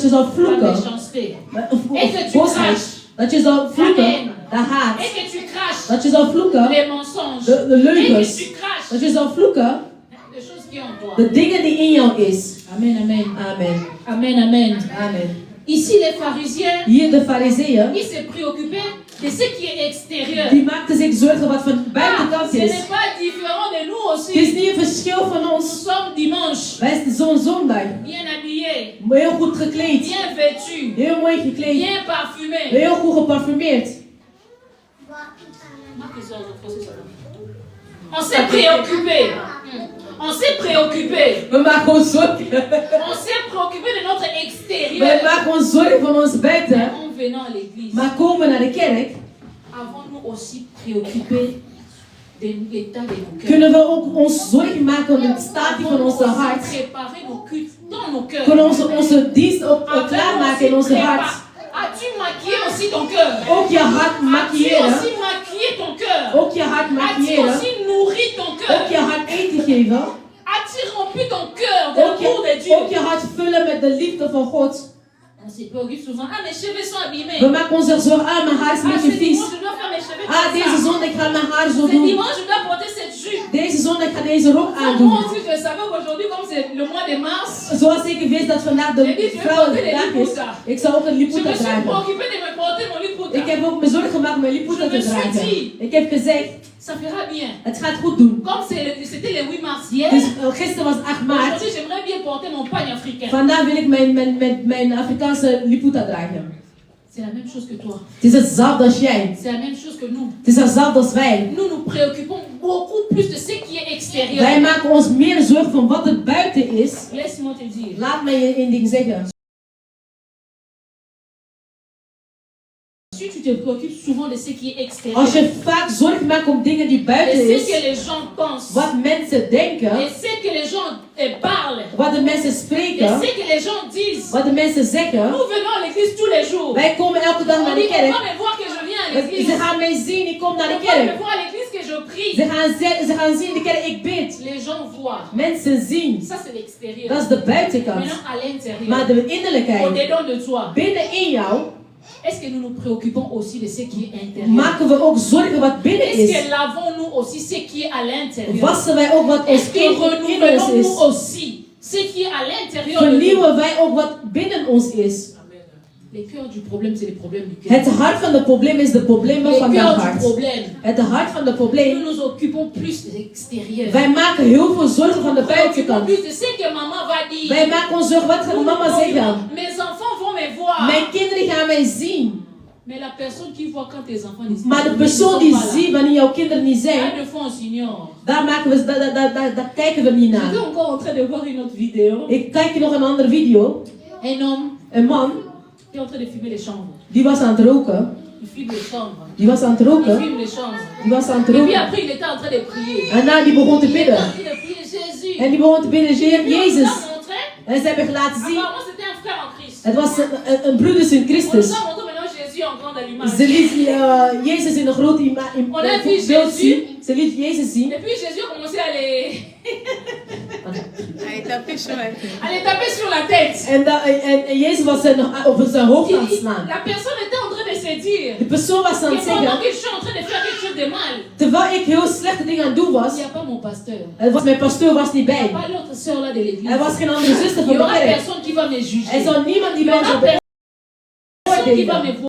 zal la vloeken. méchanceté. Of Et que tu boosheid. craches Dat je zal vloeken. haine. De haat. Et que tu craches Dat je zal vloeken. les mensonges. De Et que leugens. tu craches Dat je zal vloeken. les choses qui ont en toi. De dingen die in jou is. Amen, amen. Amen. Amen, amen. Amen. Ici, les pharisiens, Hier de fariseeën. ils se préoccupaient de ce qui est extérieur. Die maakten zich zorgen wat van Ah, buitenkant ce is. n'est pas différent de nous Het is aussi. niet een verschil van Nous ons. sommes dimanche, Wij zijn zo'n zondag. bien habillés, Heel goed gekleed. bien vêtus, Heel mooi gekleed. bien parfumés. Heel goed geparfumeerd. On s'est préoccupé. On s'est préoccupé. We maken ons zorgen. On s'est préoccupé de notre We extérieur. maken ons zorgen van ons buiten. En venant à l'église, Maar komen naar de kerk, avons-nous aussi préoccupé de l'état de nos cœurs? kunnen we ook ons zorgen maken om het staat van onze Avons-nous hart. aussi préparé nos cultes dans nos cœurs? Kunnen onze dienst ook klaarmaken in onze hart. As-tu maquillé aussi ton cœur? Ook je hart As-tu maquilleren. aussi maquillé ton cœur? Ook je hart As-tu maquilleren. aussi nourri ton Ook cœur? je hart eten geven. As-tu rempli ton cœur de Ook l'amour de ook Dieu? je hart vullen met de liefde van God. On se préoccupe souvent. Ah, mes cheveux sont abîmés. We maken ons er zorgen. Ah, mijn haar is een Ah, beetje ce vies. dimanche, je dois faire mes cheveux Ah, comme deze ça. zondag ga ik mijn haar zo Ce doen. dimanche, je dois porter cette jupe. Deze zondag ga ik deze rok Moi aandoen. aussi, je savais qu'aujourd'hui, comme c'est le mois de mars, Zoals ik wist dat vandaag de vrouwendag is. Ik zou ook een je me liputa suis dragen. préoccupée de me porter mon liputa. Ik heb ook me zorgen gemaakt om mijn liputa Je te me suis dragen. dit. Ik heb gezegd, Ça fera bien. het gaat goed doen. Comme c'était le 8 mars hier, Dus gisteren was 8 maart. aujourd'hui, j'aimerais bien porter mon pagne africain. Vandaag wil ik mijn Afrikaanse liputa dragen. C'est la même chose que toi. Het is hetzelfde als jij. C'est la même chose que nous. Het is hetzelfde als wij. Nous nous préoccupons beaucoup plus de ce qui est extérieur. Wij maken ons meer zorgen van wat er buiten is. Laisse-moi te dire. Laat mij je één ding zeggen. Si tu te préoccupes souvent de ce qui est extérieur, Als je vaak zorg maakt om dingen die de buiten ce is, que les gens pensent, wat mensen denken, de ce que les gens parlent, wat de mensen de spreken, ce que les gens disent. wat de mensen zeggen. Nous venons à l'église tous les jours. Wij komen elke dag On naar dit, de on kerk. va me voir que je viens à l'église. Ze gaan mij zien, ik kom naar On de va me kerk. voir à l'église que je prie. Ze gaan zien de kerk, ik bid. Les gens voient. Mensen zien. Ça, c'est l'extérieur. Dat is de buitenkant. Maintenant, à l'intérieur, Maar de innerlijkheid, au-dedans de toi, binnenin jou, est-ce que nous nous préoccupons aussi de ce qui est intérieur? maken we ook zorgen wat binnen Est-ce is. que lavons-nous aussi ce qui est à l'intérieur? Wassen wij ook wat ons Est-ce que in ons renouvelons-nous is. aussi ce qui est à l'intérieur de nous? Vernieuwen wij ook wat binnen ons is. Le cœur du problème, c'est le problème du cœur. Het hart van het probleem is de problemen Le van je cœur du hart. problème. Het hart van het Nous probleem. nous occupons plus de l'extérieur. Wij maken heel veel zorgen van de Nous nous occupons buitenkant. plus de ce que maman va dire. Wij maken ons zorgen, wat gaat mama zeggen? Mes enfants vont me voir. Mijn kinderen gaan mij zien. Mais la personne qui voit quand tes enfants disent Maar de persoon die ziet wanneer jouw kinderen niet zijn, de fois on s'ignore. daar kijken we niet J'étais naar. encore en train de voir une autre vidéo. Ik kijk nog een andere video. Un homme Een man, qui est en train de filmer les chambres. die was aan het roken. Il filme les chambres. Die was aan het Il roken. filme les chambres. Die was aan het Et puis roken. après, il était en train de prier. En nou, die begon te Il était en bidden. train de prier Jésus. En die begon te bidden, Et puis, on nous Jezus. a montré, En ze hebben laten zien, apparemment c'était un frère en Christ. het was een broeders in On nous Christus. a montré maintenant Jésus en grande allumage. Ze liet Jezus in een grote On a vu beeld Jésus. zien. Ze liet Jezus zien. Et puis Jésus a commencé à les Allez, tapez sur la tête. à les taper sur la tête. En Jezus was nog op zijn hoofd aan het slaan. La personne était en train de se se dire De persoon was aan que het pendant zeggen, que je suis en train de faire quelque chose de mal, terwijl ik heel slechte dingen aan het doen il was, n'y a pas mon pasteur. mijn pastoor was niet Il n'y bij. a pas l'autre sœur là de l'église. Er was geen andere zuster Il van n'y de aura kerk. personne qui va me juger. Er zal niemand die Il y mij aura zal personne qui va me beoordelen.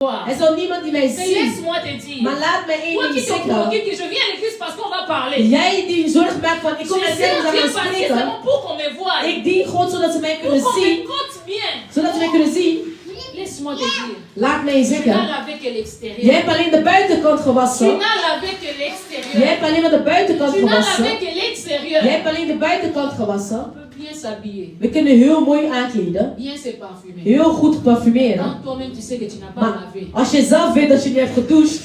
voir. Er zal niemand die mij Mais ziet. laisse-moi te dire. Maar laat mij één Toi qui ding te zeggen. préoccupe que je viens à l'église parce qu'on va parler. Jij die zorgt maakt van, ik kom Je naar sais kerk om bien te gaan parce que spreken. c'est bon pour qu'on me voie. Ik dien God zodat ze mij Pour kunnen qu'on me zien. compte bien. Zodat ze mij kunnen zien. Laisse-moi te dire. Laat mij Tu n'as zeggen. lavé que Jij l'extérieur. hebt alleen de buitenkant Tu gewassen. n'as lavé que Jij l'extérieur. hebt alleen maar de buitenkant Tu n'as gewassen. lavé que l'extérieur. Jij hebt alleen de buitenkant On gewassen. peut bien s'habiller, We kunnen heel mooi aankleden. bien se parfumer. Heel goed parfumeren. Quand toi-même tu sais que tu n'as pas Maar lavé, als je zelf weet dat je niet hebt gedoucht,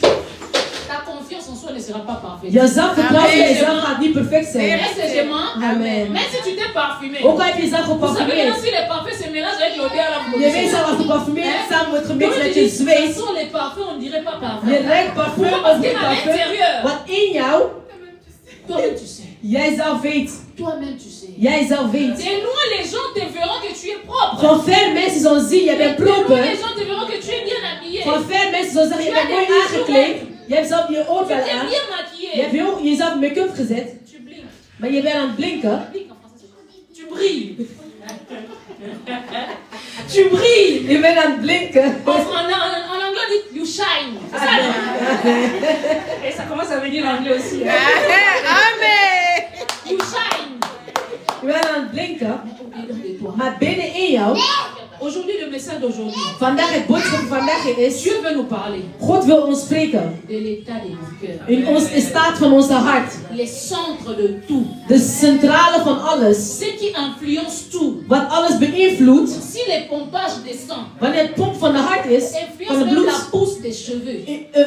ta confiance en soi ne sera pas parfaite. je zelfvertrouwen in Amen. jezelf gaat niet perfect zijn. Est-ce que je mens? Amen. Même si tu t'es parfumé. Ook al heb je jezelf Vous savez geparfumeerd. maintenant si les parfums se mélangent avec l'odeur là, vous Je weet connaissez. zelf als de parfumeer samen wordt Donc gemixt tu met dis, je de toute zweet. façon les parfums on dirait pas parfum. Je ruikt parfum Pourquoi? of Parce geen qu'à parfum. l'intérieur, Want in jou, toi-même tu sais. jij zelf weet. Toi-même tu sais. Jij zelf weet. Et loin les gens te verront que tu es propre. Van ver mensen zullen zien, jij bent Et loin proper. les gens te verront que tu es bien habillé. Van ver mensen zullen zeggen, je bent mooi aangekleed. Je hebt zelf je Tu oorbel t'es aan. bien Je maquillé. hebt jezelf make-up gezet. Tu blinques. Maar je bent aan het blinken. Blinque en français, c'est quoi? Tu brilles. Tu brilles. Je bent aan het blinken. En anglais, on dit you shine. C'est ça, non? Et ça commence à venir en anglais aussi. Hein? Amen. You shine. Je bent aan het blinken. Mais au-dedans de toi. Maar binnenin jou, Aujourd'hui, le message d'aujourd'hui, vandaag het boodschap van vandaag is, Dieu veut nous parler God wil ons spreken. de l'état de nos cœurs. In ons de staat van onze hart. Les centres de tout. De centrale van alles. Ce qui influence tout. Wat alles beïnvloedt. Si les pompages des sangs Wanneer het pomp van de hart is, van influencent het même bloed, la pousse des cheveux,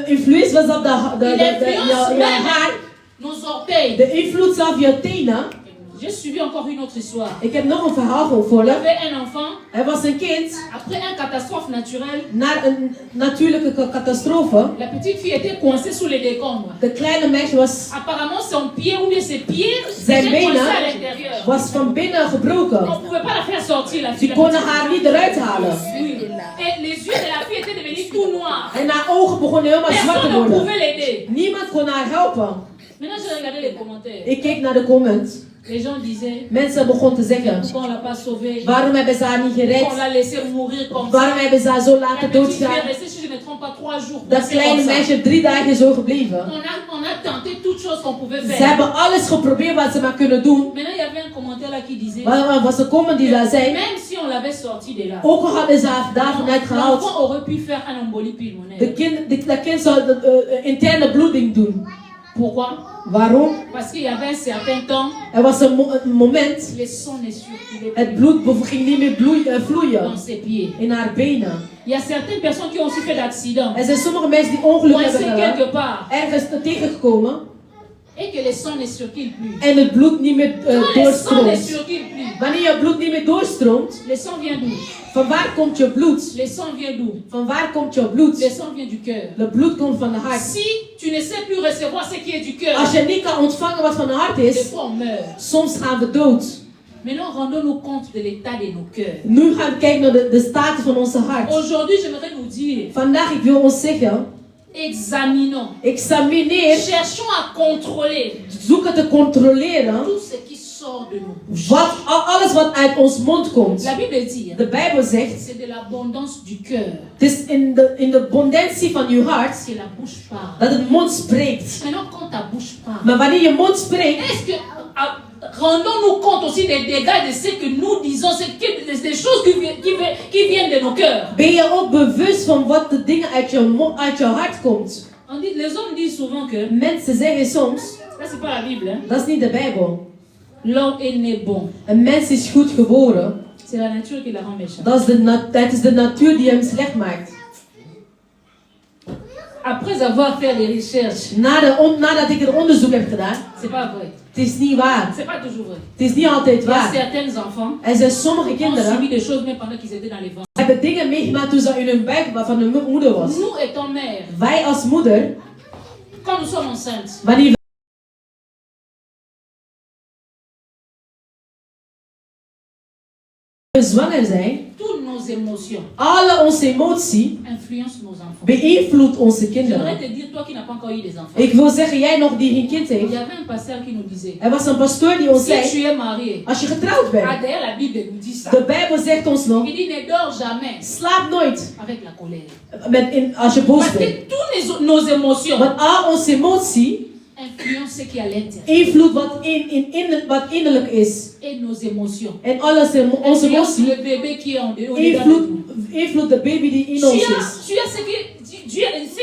invloed was op il influence je haar. même nos orteils. De invloed zelf je tenen. J'ai suivi encore une autre histoire. Ik heb nog een verhaal voor Il y je. avait un enfant, Er was een kind, après une catastrophe naturelle, na een natuurlijke catastrofe. la petite fille était coincée sous les décombres. De kleine meisje Apparemment, son pied ou bien ses pieds Zijn étaient coincés à benen l'intérieur. was van binnen On gebroken. ne pouvait pas la faire sortir, la fille. Ze konden haar niet eruit halen. Oui. Et les yeux de la fille étaient devenus tout noirs. En haar ogen begonnen helemaal zwart te Personne ne worden. pouvait l'aider. Niemand kon haar helpen. Maintenant, j'ai regardé les commentaires. Ik keek naar de comments. Les gens disaient, Mensen begonnen te zeggen, pourquoi on ne l'a pas sauvée? waarom hebben ze haar niet On gered? l'a laissé mourir comme ça. Waarom hebben ze haar zo La laten petite fille est doodgaan? restée, si je ne me trompe pas, 3 jours. Dat coincée kleine comme ça. meisje 3 dagen zo gebleven. On a tenté toutes choses qu'on pouvait Ze faire. hebben alles geprobeerd wat ze maar kunnen doen. Maintenant, il y avait un commentaire là qui disait, Maar was een comment die daar zei, même si on l'avait sorti de là, ook al hadden ze haar daar vanuit gehaald, l'enfant aurait pu faire un embolie pulmonaire. dat kind zou interne bloeding doen. Pourquoi? Waarom? Parce qu'il y avait un certain temps, Er was een moment, le sang ne circulait het plus bloed ging niet meer vloeien dans ses pieds. in haar benen. Il y a certaines personnes qui ont aussi fait d'accidents, Er zijn sommige mensen die ongeluk coincés hebben gehad, quelque part, ergens tegengekomen et que le sang ne circule plus. en het bloed niet meer Quand le sang ne doorstroomt. circule plus, Wanneer je bloed niet meer doorstroomt, le sang vient d'où? van waar komt je bloed? Le sang vient d'où? Van waar komt je bloed? Le sang vient du cœur. Het bloed komt van de hart. Si tu ne sais plus recevoir ce qui est du cœur, Als je niet kan ontvangen wat van de hart des is, fois on meurt. soms gaan we dood. Maintenant, rendons-nous compte de l'état de nos cœurs. Nu gaan we kijken naar de status van onze hart. Aujourd'hui, j'aimerais nous dire, Vandaag, ik wil ons zeggen, examinons, examineer, cherchons à contrôler zoeken te controleren tout ce qui sort de nos bouches. alles wat uit ons mond komt. La Bible dit, De Bijbel zegt, c'est de l'abondance du cœur het is in de abundantie van je hart que la bouche parle. dat het mond spreekt. Maintenant, quand ta bouche parle, Maar wanneer je mond spreekt, est-ce que rendons-nous compte aussi des dégâts de ce que nous disons, des choses qui viennent de nos cœurs. ben je ook bewust van wat de dingen uit je hart komt. Les hommes disent souvent que, Mensen zeggen soms, ça c'est pas la Bible, hein, dat is niet de Bijbel. l'homme est né bon. Een mens is goed geboren. C'est la nature qui la rend méchante. Dat is de natuur die hem slecht maakt. Après avoir fait les recherches, Nadat ik er onderzoek heb gedaan, c'est pas vrai. het is niet waar. C'est pas toujours vrai. Het is niet altijd Il y a waar. certains enfants Er zijn sommige qui ont kinderen subi des choses même pendant qu'ils étaient dans les ventres. die hebben dingen meegemaakt toen ze in hun buik van hun moeder was. Nous étant mères, Wij als moeder, quand nous sommes enceintes, wanneer we we zwanger zijn, toutes nos émotions alle onze emotie influencent nos enfants. beïnvloedt onze J'aimerais kinderen. te dire, toi qui n'as pas encore eu des enfants. Ik wil zeggen, jij nog die geen kind Il heeft. y avait un pasteur qui nous disait, Er was een pastoor die ons si tu zei, es marié, als je getrouwd bent, d'ailleurs la Bible nous dit ça. de Bijbel zegt ons nog, Il dit ne dors jamais slaap nooit avec la colère. als je boos Parce bent. que toutes nos émotions Want al onze emotie influencent ce qui est à l'intérieur. invloedt wat innerlijk is. Et nos émotions En alles, onze influencent emotie le bébé qui est au-dedans de nous. invloedt de baby die in Tu ons is. as ce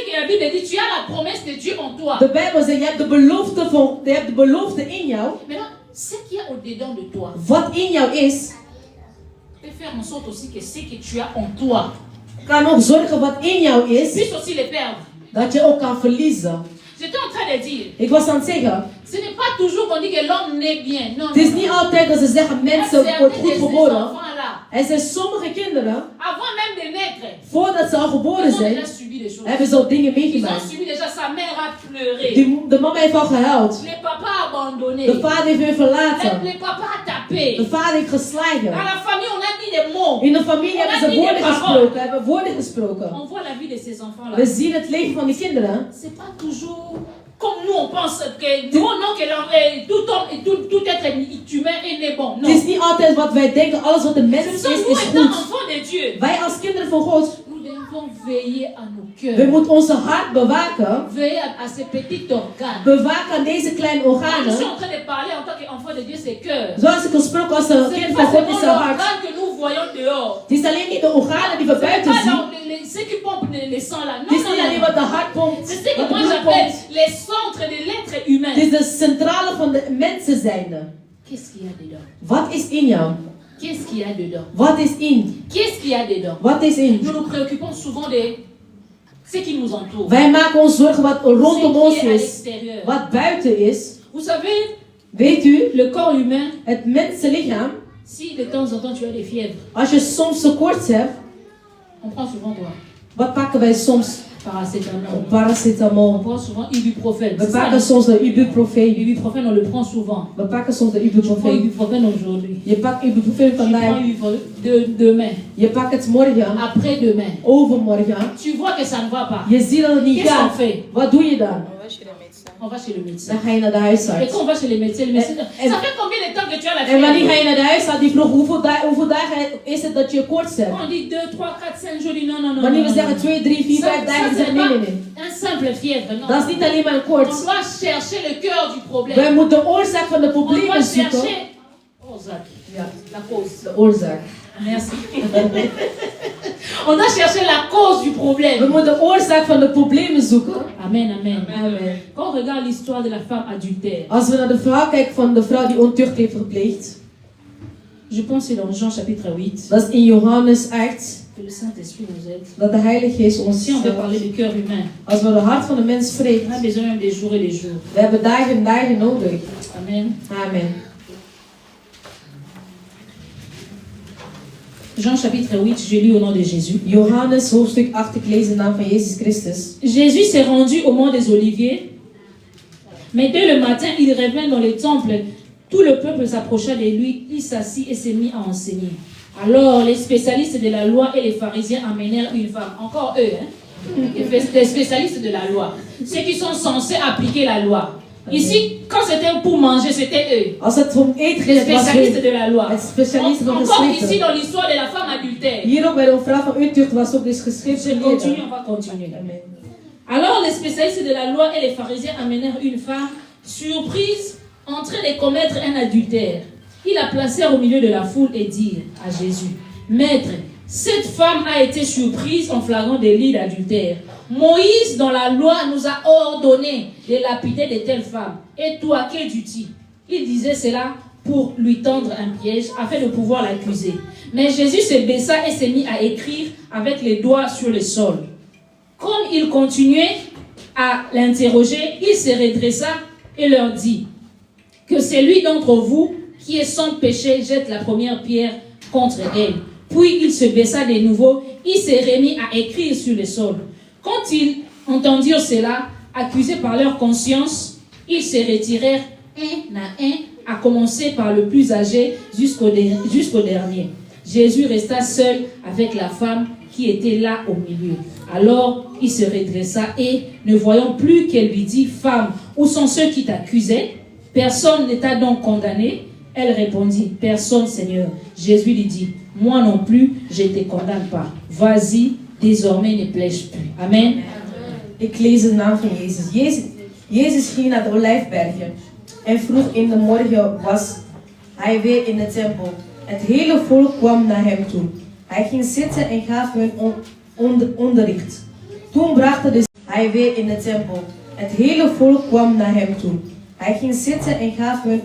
que la Bible dit, tu as la promesse de Dieu en toi. De Bijbel zegt, je hebt de belofte in jou. Maintenant, ce qui est au-dedans de toi, Wat in jou is, peut faire en sorte aussi que ce que tu as en toi kan ook zorgen wat in jou is, puisse aussi le perdre. dat je ook kan verliezen. J'étais en train de dire, Ik was aan het zeggen, ce n'est pas toujours qu'on dit que l'homme naît bien. Non, het is non, niet non. altijd dat ze zeggen mensen worden goed Ces geboren. enfants-là, Er zijn sommige kinderen, avant même de naître, voordat ze al ils geboren ont zijn, déjà subi des choses. hebben ze al dingen Ils ont meegemaakt. subi déjà, sa mère a pleuré. De mama heeft al gehuild. Le papa a abandonné. De vader heeft weer verlaten. Le papa a tapé. De vader heeft geslagen. Dans la famille, on a dit des mots. In de familie hebben ze woorden gesproken. Hebben woorden gesproken. On voit la vie de ces enfants-là. We zien het leven van die kinderen. C'est pas toujours comme nous on pense que non, que tout homme et tout être humain est né bon. Non. Het is niet altijd wat wij denken. Alles wat een mens Ce is, sont is nous étant goed. enfants de Dieu. Wij als kinderen van God, Nous devons veiller à nos we cœurs. moeten onze hart bewaken. Veiller à ces petits organes. Bewaken aan deze kleine Quand je organen. suis en train de parler en tant qu'enfant de Dieu, c'est cœur. Zoals ik gesproken als een C'est kind pas van God is seulement zijn hart. l'organe que nous voyons dehors. Het is alleen niet de organen die we C'est buiten pas zien. ceux qui pompent le sang là. Het Non, is non, niet alleen non. wat de hart pompt. C'est ce que Wat de moi bloed j'appelle pompt. les centres de l'être humain. Het is de centrale van de mensen zijnde. Qu'est-ce qu'il y a dedans? Wat is in jou? Qu'est-ce qu'il y a dedans? Wat is in? Qu'est-ce qu'il y a dedans? Wat is in? Nous nous préoccupons souvent de ce qui nous entoure. Wij maken ons zorgen wat rondom Ce ons qui est à is. l'extérieur. Wat buiten is. Vous savez, Weet u, le corps humain, het mensenlichaam, si de temps en temps tu as des fièvres, als je soms koorts hebt, on prend souvent quoi? wat pakken wij soms? Paracétamol. On Paracetamol. prend souvent ibuprofène. We C'est ça, pakken non? soms de ibuprofeen. Ibuprofène, on le prend souvent. We pakken soms de Je prends ibuprofeen. ibuprofène aujourd'hui. Je pakt ibuprofeen Je prends vandaag. ibuprofène demain. Je pakt het morgen. Après-demain. Overmorgen. Tu vois que ça ne va pas. Je ziet dat het niet Qu'est-ce qu'on gaat. fait? Wat doe je dan? On va chez le médecin. On va chez le médecin. Dan ga je naar de Et huisarts. quand on va chez le médecin, ça fait combien de temps que tu as la En wanneer ga fièvre? je naar de huisarts? Die vroeg hoeveel dagen is het dat je koorts hebt? On dit 2, 3, 4, 5 jours. Non, non, non. Wanneer we non, zeggen non. 2, 3, 4, 5 dagen, zeggen nee, nee, nee. Un simple fièvre, non. Dat is niet alleen maar een On koorts. doit chercher le cœur du problème. Wij moeten de oorzaak van de On doit problemen zoeken. chercher. Oh, Zach. Ja, La cause. de oorzaak. Merci. On doit chercher la cause du We problème. moeten de oorzaak van de problemen zoeken. Amen, amen. Amen. Quand on regarde l'histoire de la femme adultère, Als we naar de verhaal kijken van de vrouw die ontucht heeft gepleegd. je pense que c'est dans Jean chapitre 8 Dat is in Johannes 8. que le Saint-Esprit nous aide. Dat de Heilige Geest ons Si on veut helpt. parler du cœur humain, Als we de hart van de mens on spreken. a besoin même des jours et des jours. We hebben dagen en dagen nodig. Amen. Amen. Jean chapitre 8, je lis au nom de Jésus. Johannes hoofdstuk 8, ik lees de naam van Jezus Christus. Jésus s'est rendu au mont des Oliviers, mais dès le matin, il revint dans le temple. Tout le peuple s'approcha de lui, il s'assit et s'est mis à enseigner. Alors, les spécialistes de la loi et les pharisiens amenèrent une femme, encore eux, hein, les spécialistes de la loi, ceux qui sont censés appliquer la loi. Ici, quand c'était pour manger, c'était eux, Als het om eten les ging, was spécialistes het de la loi. het specialisten van Encore ici, geschriften. dans l'histoire de la femme adultère. Hier ook bij de vrouw van ontucht was ook dus geschreven. Je continue, on va continuer. Amen. Alors les spécialistes de la loi et les pharisiens amenèrent une femme surprise en train de commettre un adultère. Ils la placèrent au milieu de la foule et dirent à Jésus, Maître, cette femme a été surprise en flagrant délit d'adultère. Moïse, dans la loi, nous a ordonné de lapider de telles femmes. Et toi, que dis-tu? Il disait cela pour lui tendre un piège afin de pouvoir l'accuser. Mais Jésus se baissa et s'est mis à écrire avec les doigts sur le sol. Comme il continuait à l'interroger, il se redressa et leur dit que celui d'entre vous qui est sans péché jette la première pierre contre elle. Puis il se baissa de nouveau, il se remit à écrire sur le sol. Quand ils entendirent cela, accusés par leur conscience, ils se retirèrent un à un, à commencer par le plus âgé jusqu'au dernier. Jésus resta seul avec la femme qui était là au milieu. Alors il se redressa et, ne voyant plus qu'elle lui dit, « Femme, où sont ceux qui t'accusaient? Personne ne t'a donc condamné ?» Elle répondit, « Personne, Seigneur. » Jésus lui dit, « Moi non plus, je ne te condamne pas. Vas-y, désormais ne plèche plus. » Amen. Ik lees de naam van Jezus. Jezus ging naar de Olijfbergen. En vroeg in de morgen was hij weer in de tempel. Het hele volk kwam naar hem toe. Hij ging zitten en gaf hun onderricht. Toen brachten de hij weer in de tempel. Het hele volk kwam naar hem toe. Hij ging zitten en gaf hun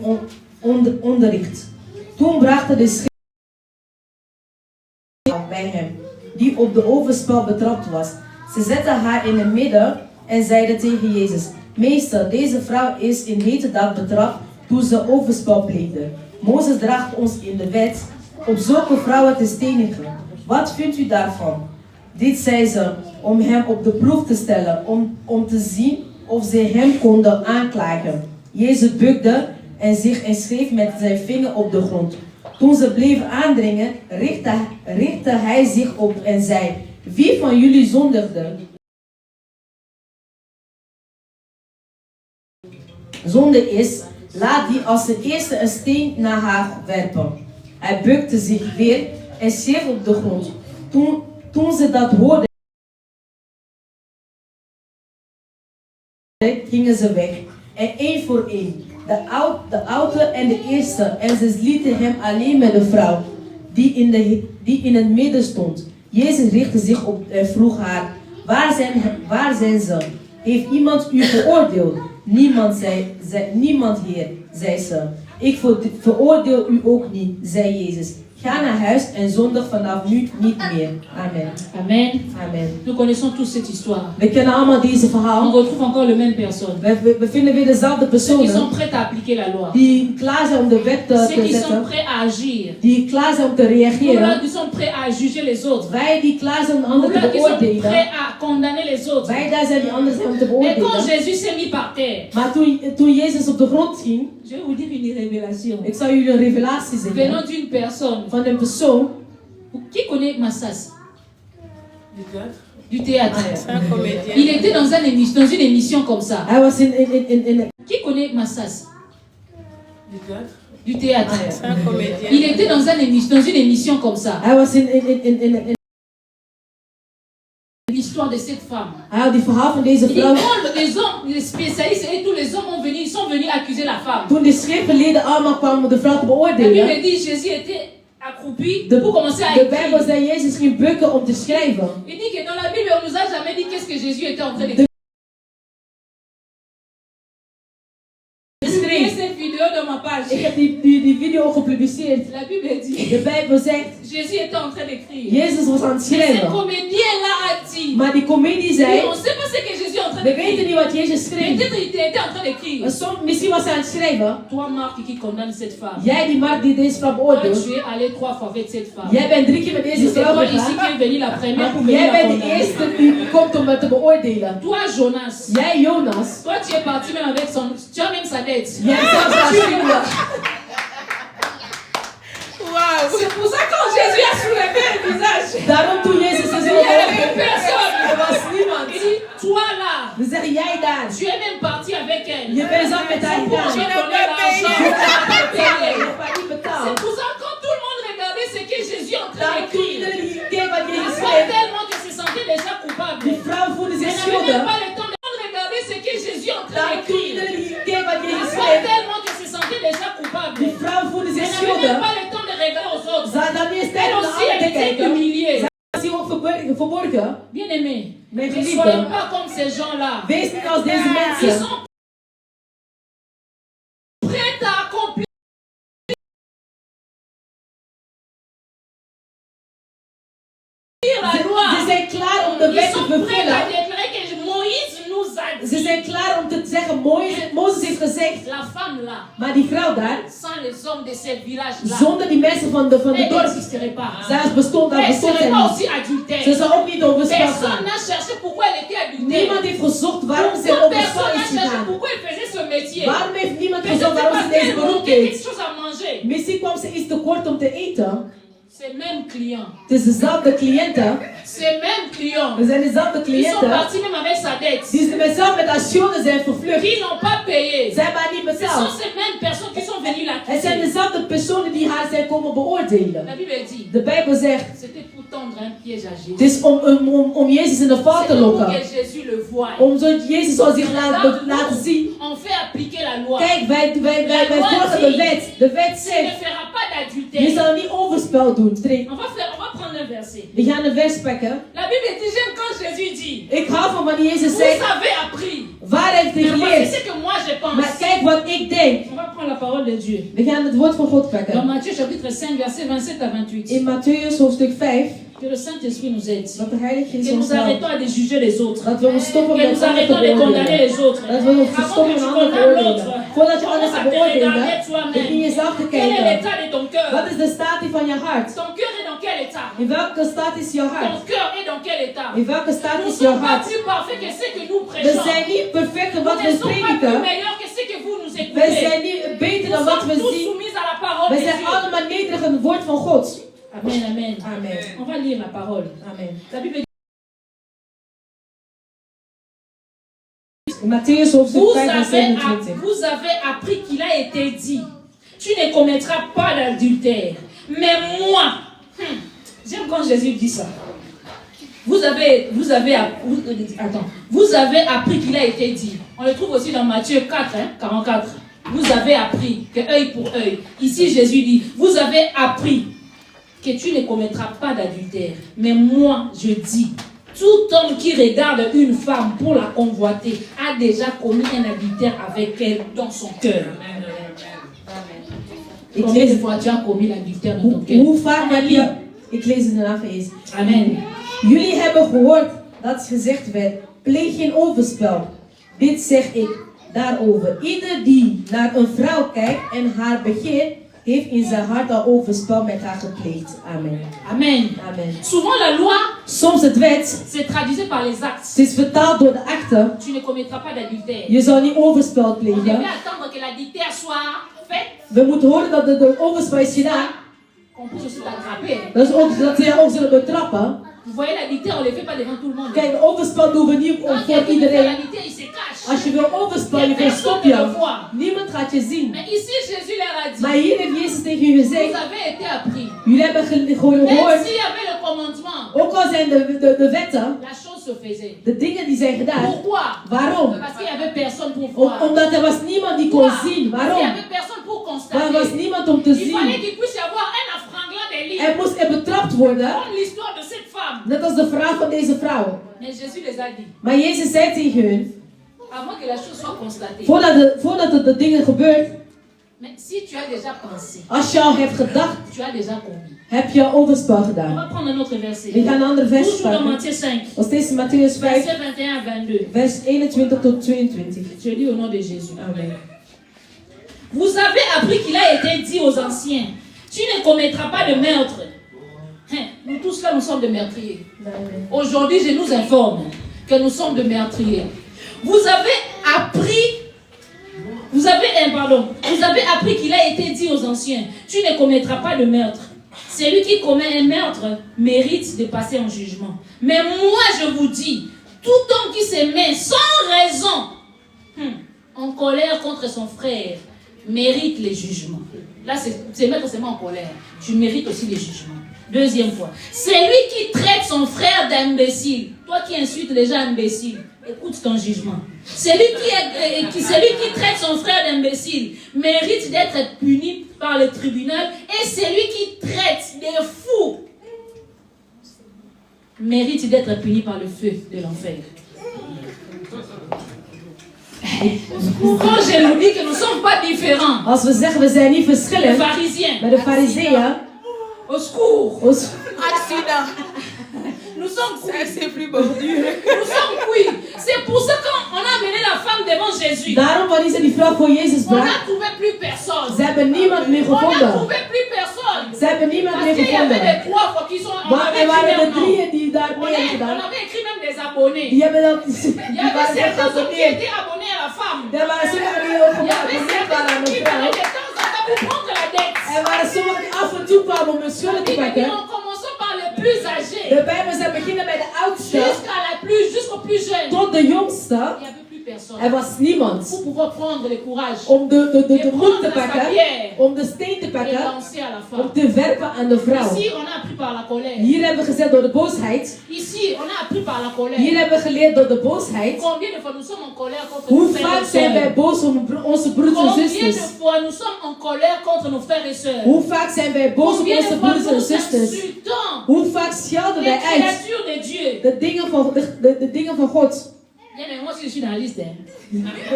onderricht. Toen brachten de schriftgeleerden bij hem, die op de overspel betrapt was. Ze zetten haar in het midden en zeiden tegen Jezus: Meester, deze vrouw is in heterdaad betrapt toen ze overspel pleegde. Mozes draagt ons in de wet op zulke vrouwen te stenigen. Wat vindt u daarvan? Dit zei ze om hem op de proef te stellen, om te zien of ze hem konden aanklagen. Jezus bukte zich en schreef met zijn vinger op de grond. Toen ze bleven aandringen, richtte hij zich op en zei: Wie van jullie zondigde? Zonde is, laat die als de eerste een steen naar haar werpen. Hij bukte zich weer en schreef op de grond. Toen ze dat hoorden, gingen ze weg. En één voor één, de oude en de eerste. En ze lieten hem alleen met de vrouw, die in het midden stond. Jezus richtte zich op en vroeg haar: Waar zijn ze? Heeft iemand u veroordeeld? Niemand, Heer, zei ze. Ik veroordeel u ook niet, zei Jezus. Ga naar huis en zondig vanaf nu niet meer. Amen. Amen. Amen. Nous connaissons tous cette histoire. We kennen allemaal deze On verhaal. retrouve encore les mêmes personnes. We vinden weer dezelfde Ceux qui sont personen prêts à appliquer la loi. die klaar zijn om de wet Ceux te qui sont zetten. prêts à agir. Die klaar zijn om te Nous là reageren. qui sont prêts à juger les autres. Wij die klaar zijn om Nous anderen là te qui sont beoordelen. prêts à condamner les autres. Wij daar zijn die anderen zijn om te Et quand beoordelen. Jésus s'est mis par terre, Maar toen Jezus op de grond ging, je vais vous dire une révélation. ik zal jullie een revelatie zeggen. Venant d'une personne Van een persoon. qui connaît Massas Du théâtre. du théâtre. Ah, ja. C'est un comédien. Il était dans une émission comme ça. Hij was in Qui connaît Massas Du théâtre. du théâtre? Ah, ja. C'est un comédien. Il était dans une émission comme ça. Hij was in L'histoire de cette femme. hij had die verhaal van deze Il dit, vrouw. quand les hommes, les spécialistes et tous les hommes ils sont venus accuser la femme. Toen de schriftgeleerden allemaal kwamen om de vrouw te La Bible beoordelen. dit Jésus était accroupi De, pour commencer à de Bijbel écrire. zei Jezus ging bukken om te schrijven. Il dit que dans la Bible, on nous a jamais dit qu'est-ce que Jésus était en train de faire. J'ai cette vidéo dans ma page. Ik heb die video gepubliceerd. La Bible dit De Bijbel zegt, Jésus était en train d'écrire. Jezus was aan het Et ce schrijven. comédien-là a dit, Maar die comedie oui, zei, on ne sait pas ce que Jésus est en train we weten d'écrire. niet wat Jezus schreef. Peut-être il était en train d'écrire. Misschien was hij aan het schrijven. Toi, Marc, qui condamne cette femme. Jij die Mark die deze vrouw Toi, beoordeelt. tu es allé 3 fois avec cette femme. Jij bent 3 keer met deze C'est vrouw toi ici gegaan. qui est venu la première pour Maar venir jij la bent de condamner. eerste die komt om het te beoordelen. Toi, Jonas. Jij Jonas. Toi, tu es parti même avec son... Tu as même sa dette. Jij zelfs haar schuldig. Waouh. C'est pour ça que quand Jésus a soulevé le visage, Daarom toen Jezus is il n'y avait er personne. was niemand. Il dit, toi là, We zeggen jij daar. tu es même parti avec elle. Je bent zelf met haar Tu gegaan. as Je donné l'argent. hebt Tu as haar payé. niet C'est betaald. pour ça que quand tout le monde regardait ce que Jésus est en train Daarom toen d'écrire, iedereen die keek wat il Jezus voit schreef. tellement que se sentait déjà coupable. Die vrouw voelde Elle zich n'avait même schuldig. pas le temps de regarder ce que Jésus est en train Daarom toen d'écrire. iedereen die keek wat Il Jezus voit schreef. tellement que se sentait déjà coupable. Die vrouw voelde Elle zich n'avait schuldig. même pas le temps de regarder aux autres. Ze had dan niet eens tijd Elle om naar aussi, anderen elle te était kijken. humiliée. Ze was hier ook verborgen. Bien aimé, Mijn ne soyons geliefde. pas comme ces gens-là. Wees niet als deze Ils mensen. sont prêts à accomplir la Ze loi. zijn klaar om de Ils wet te sont prêts à vervullen. déclarer que Moïse nous a Ze dit. zijn klaar om te zeggen, Mozes heeft gezegd. La femme là, Maar die vrouw daar, sans les hommes de ce village-là, zonder die mensen van de elle dorp, n'existerait pas. zij bestond, Elle dat ne bestond serait zij pas niet. aussi adultère. Ze zou ook niet overspel Personne gaan. n'a cherché pourquoi elle était adultère. Niemand heeft gezocht waarom ze Pourquoi overspel personne is n'a cherché gegaan. pourquoi elle faisait ce métier. Waarom heeft niemand Peut-être gezocht waarom parce ze deze qu'elle beroep manquait quelque deed? chose à manger. Misschien kwam ze iets tekort om te eten. Ce Ces mêmes clients. Het is dezelfde cliënten. Ces mêmes clients. Het zijn dezelfde Ils sont cliënten. partis même avec sa dette. Die zelf met haar schulden zijn vervlucht. Qui n'ont pas payé. Zij hebben haar niet Ce sont betaald. ces mêmes personnes qui sont venues Het zijn l'accuser. dezelfde personen die haar zijn komen beoordelen. La Bible dit, De Bijbel zegt, c'était pour tendre un piège à Jésus. het is om Jezus in de fout te C'est pour lokken. que Jésus le voie. Om zo Jezus zal zich laten zien. On fait appliquer la loi. Kijk, wij volgen de wet. De wet Tu ne zegt, feras pas je d'adultère. zal niet overspel doen. On va prendre un verset. We gaan een vers pakken. La Bible dit, j'aime quand Jésus dit, Ik hou van wanneer Jezus vous zegt, avez appris. waar heeft hij Mais voici geleerd? ce que moi je pense. Maar kijk wat ik denk. On va prendre la parole de Dieu. We gaan het woord van God Dans pakken. Matthieu chapitre 5, verset 27 à 28. In Matthäus hoofdstuk 5, Que le Saint-Esprit nous aide. dat de Heilige Geest Que ons nous helpt. arrêtons à de juger les autres. Dat we ons stoppen Que met nous anderen te arrêtons de condamner beoordelen. les autres. Dat we ons Avant stoppen que met tu anderen te condamnes l'autre, beoordelen. Voordat je anderen commence te à te regarder beoordelen, begin toi-même. jezelf te Quel est kijken. l'état de ton cœur? Wat is de staat van je hart? Ton cœur est dans quel état? In welke staat is je Ton hart? cœur est dans quel état? In welke staat Nous is ne je sommes pas hart? plus parfaits que ce que nous We prêchons. zijn niet perfect in Nous wat ne we sommes pas plus prediken. meilleurs que ce que vous nous We écoutez. zijn niet beter Nous dan wat sommes we tous zien. soumis à la parole We de zijn Dieu. allemaal nederig in het woord van God. Amen, amen. Amen. On va lire la parole. Amen. La Bible dit, In Matthäus hoofdstuk vous 5 vers avez, 27. vous avez appris qu'il a été dit, tu ne commettras pas d'adultère. Mais moi, j'aime quand Jésus dit ça. Vous avez appris qu'il a été dit. On le trouve aussi dans Matthieu 4, 44. Vous avez appris que œil pour œil. Ici, Jésus dit, vous avez appris que tu ne commettras pas d'adultère. Mais moi, je dis, tout homme qui regarde une femme pour la convoiter a déjà commis un adultère avec elle dans son cœur. Ik Combien de lees, fois tu as commis l'adultère dans ton cœur? hoe vaak heb je... Ik lees het eraf eens. Amen. Jullie hebben gehoord dat gezegd werd, pleeg geen overspel. Dit zeg ik daarover. Ieder die naar een vrouw kijkt en haar begeert, heeft in zijn hart al overspel met haar gepleegd. Amen. Amen. Amen. Souvent la loi Soms het wet, se traduisait par les actes. het is vertaald door de akte. Tu ne commettras pas d'adultère. Je zal niet overspel On devait plegen. attendre que l'adultère soit fait, We moeten horen dat de overspel is gedaan. qu'on puisse aussi l'attraper. Dat is ook dat ze jou ook zullen betrappen. Vous voyez l'adultère, on ne le fait pas devant tout le monde. Kijk, overspel doen we niet Quand voor quelqu'un fait iedereen. l'adultère, il se cache. Als je wil overspel, je verstopt je. Niemand gaat je zien. Mais ici, Jésus leur a dit, Maar hier heeft Jezus tegen jullie vous gezegd, avez été appris. jullie hebben gewoon Même gehoord, s'il y avait le commandement, ook al zijn de wetten, la chose se faisait. de dingen die zijn gedaan. Pourquoi? Waarom? Parce qu'il n'y avait personne pour voir. Omdat er was niemand die kon Pourquoi? zien. Parce qu'il n'y Waarom? avait personne pour Er constater. was niemand om te Il fallait zien. qu'il puisse y avoir un affranglant des livres. Er moest betrapt worden, Comme l'histoire de cette femme. net als de verhaal van deze vrouw. Mais Jésus les a dit, Maar Jezus zei tegen hun, avant que la chose soit constatée. voordat de dingen gebeurt, Mais si tu as déjà pensé, als je al hebt gedacht, tu as déjà commis. heb je al overspel On gedaan. va prendre un autre verset. We gaan een ander vers Toujours dans pakken. Matthieu 5, Nog steeds in Matthäus 5, verset 21 à 22. vers 21 tot 22. Je lis au nom de Jésus. Amen. Vous avez appris qu'il a été dit aux anciens, tu ne commettras pas de meurtre. Nous tous là, nous sommes des meurtriers. Amen. Aujourd'hui, je nous informe que nous sommes des meurtriers. Vous avez appris qu'il a été dit aux anciens, tu ne commettras pas de meurtre. Celui qui commet un meurtre mérite de passer en jugement. Mais moi, je vous dis, tout homme qui se met sans raison en colère contre son frère mérite les jugements. Là, c'est mettre seulement en colère. Tu mérites aussi les jugements. Deuxième fois, celui qui traite son frère d'imbécile, toi qui insultes les gens imbéciles, écoute ton jugement. Celui qui traite son frère d'imbécile mérite d'être puni par le tribunal, et celui qui traite des fous mérite d'être puni par le feu de l'enfer. Quand je nous dis que nous ne sommes pas différents, Als we zeggen we zijn niet les verschillend pharisiens, met de fariseeën, au secours, Accident. nous sommes Ça, cuits. c'est plus bordure. Nous sommes cuits. C'est pour ça qu'on a amené la femme devant Jésus. daarom wanneer ze die vrouw voor Jezus On n'a bracht, trouvé plus personne. ze hebben niemand meer On n'a gevonden. trouvé plus personne. Ze hebben niemand Parce meer qu'il y avait gevonden. les trois fois qui sont. On Maar avait er écrit waren leur er nom. drieën die daar On mee hebben gedaan. avait écrit même des abonnés. Die hebben dat, Il y die avait waren echt certains hommes qui geabonneerd. étaient abonnés à la femme. Er waren sommigen die Il ook y avait geabonneerd certains waren aan hommes de qui vrouw. venaient de temps en temps pour prendre la dette. Er waren sommigen die af en toe toepakken om hun schulden te En pakken. commençons par les plus âgés. De Bijbel zegt beginnen bij de oudste Jusqu'au plus jeune. tot de jongste. Il n'y avait plus personne. Er was niemand Pour pouvoir prendre le courage. om de moed te prendre sa pakken, pierre om de steen te et pakken, lancer à la om femme. te werpen aan de vrouw. Ici, on a appris par la colère. Hier hebben we gezet door de boosheid. Ici, on a appris par la colère. Hier hebben we geleerd door de boosheid. Combien de fois nous sommes en colère contre Hoe nos frères vaak et zijn wij sœurs? boos om onze broers en Combien de zusters? fois nous sommes en colère contre nos frères et sœurs? Hoe vaak zijn wij boos op Combien de onze fois broers en nous zusters? insultons Hoe vaak schelden les wij uit créatures de Dieu? de dingen van God? Bien, mais moi aussi je suis dans la liste.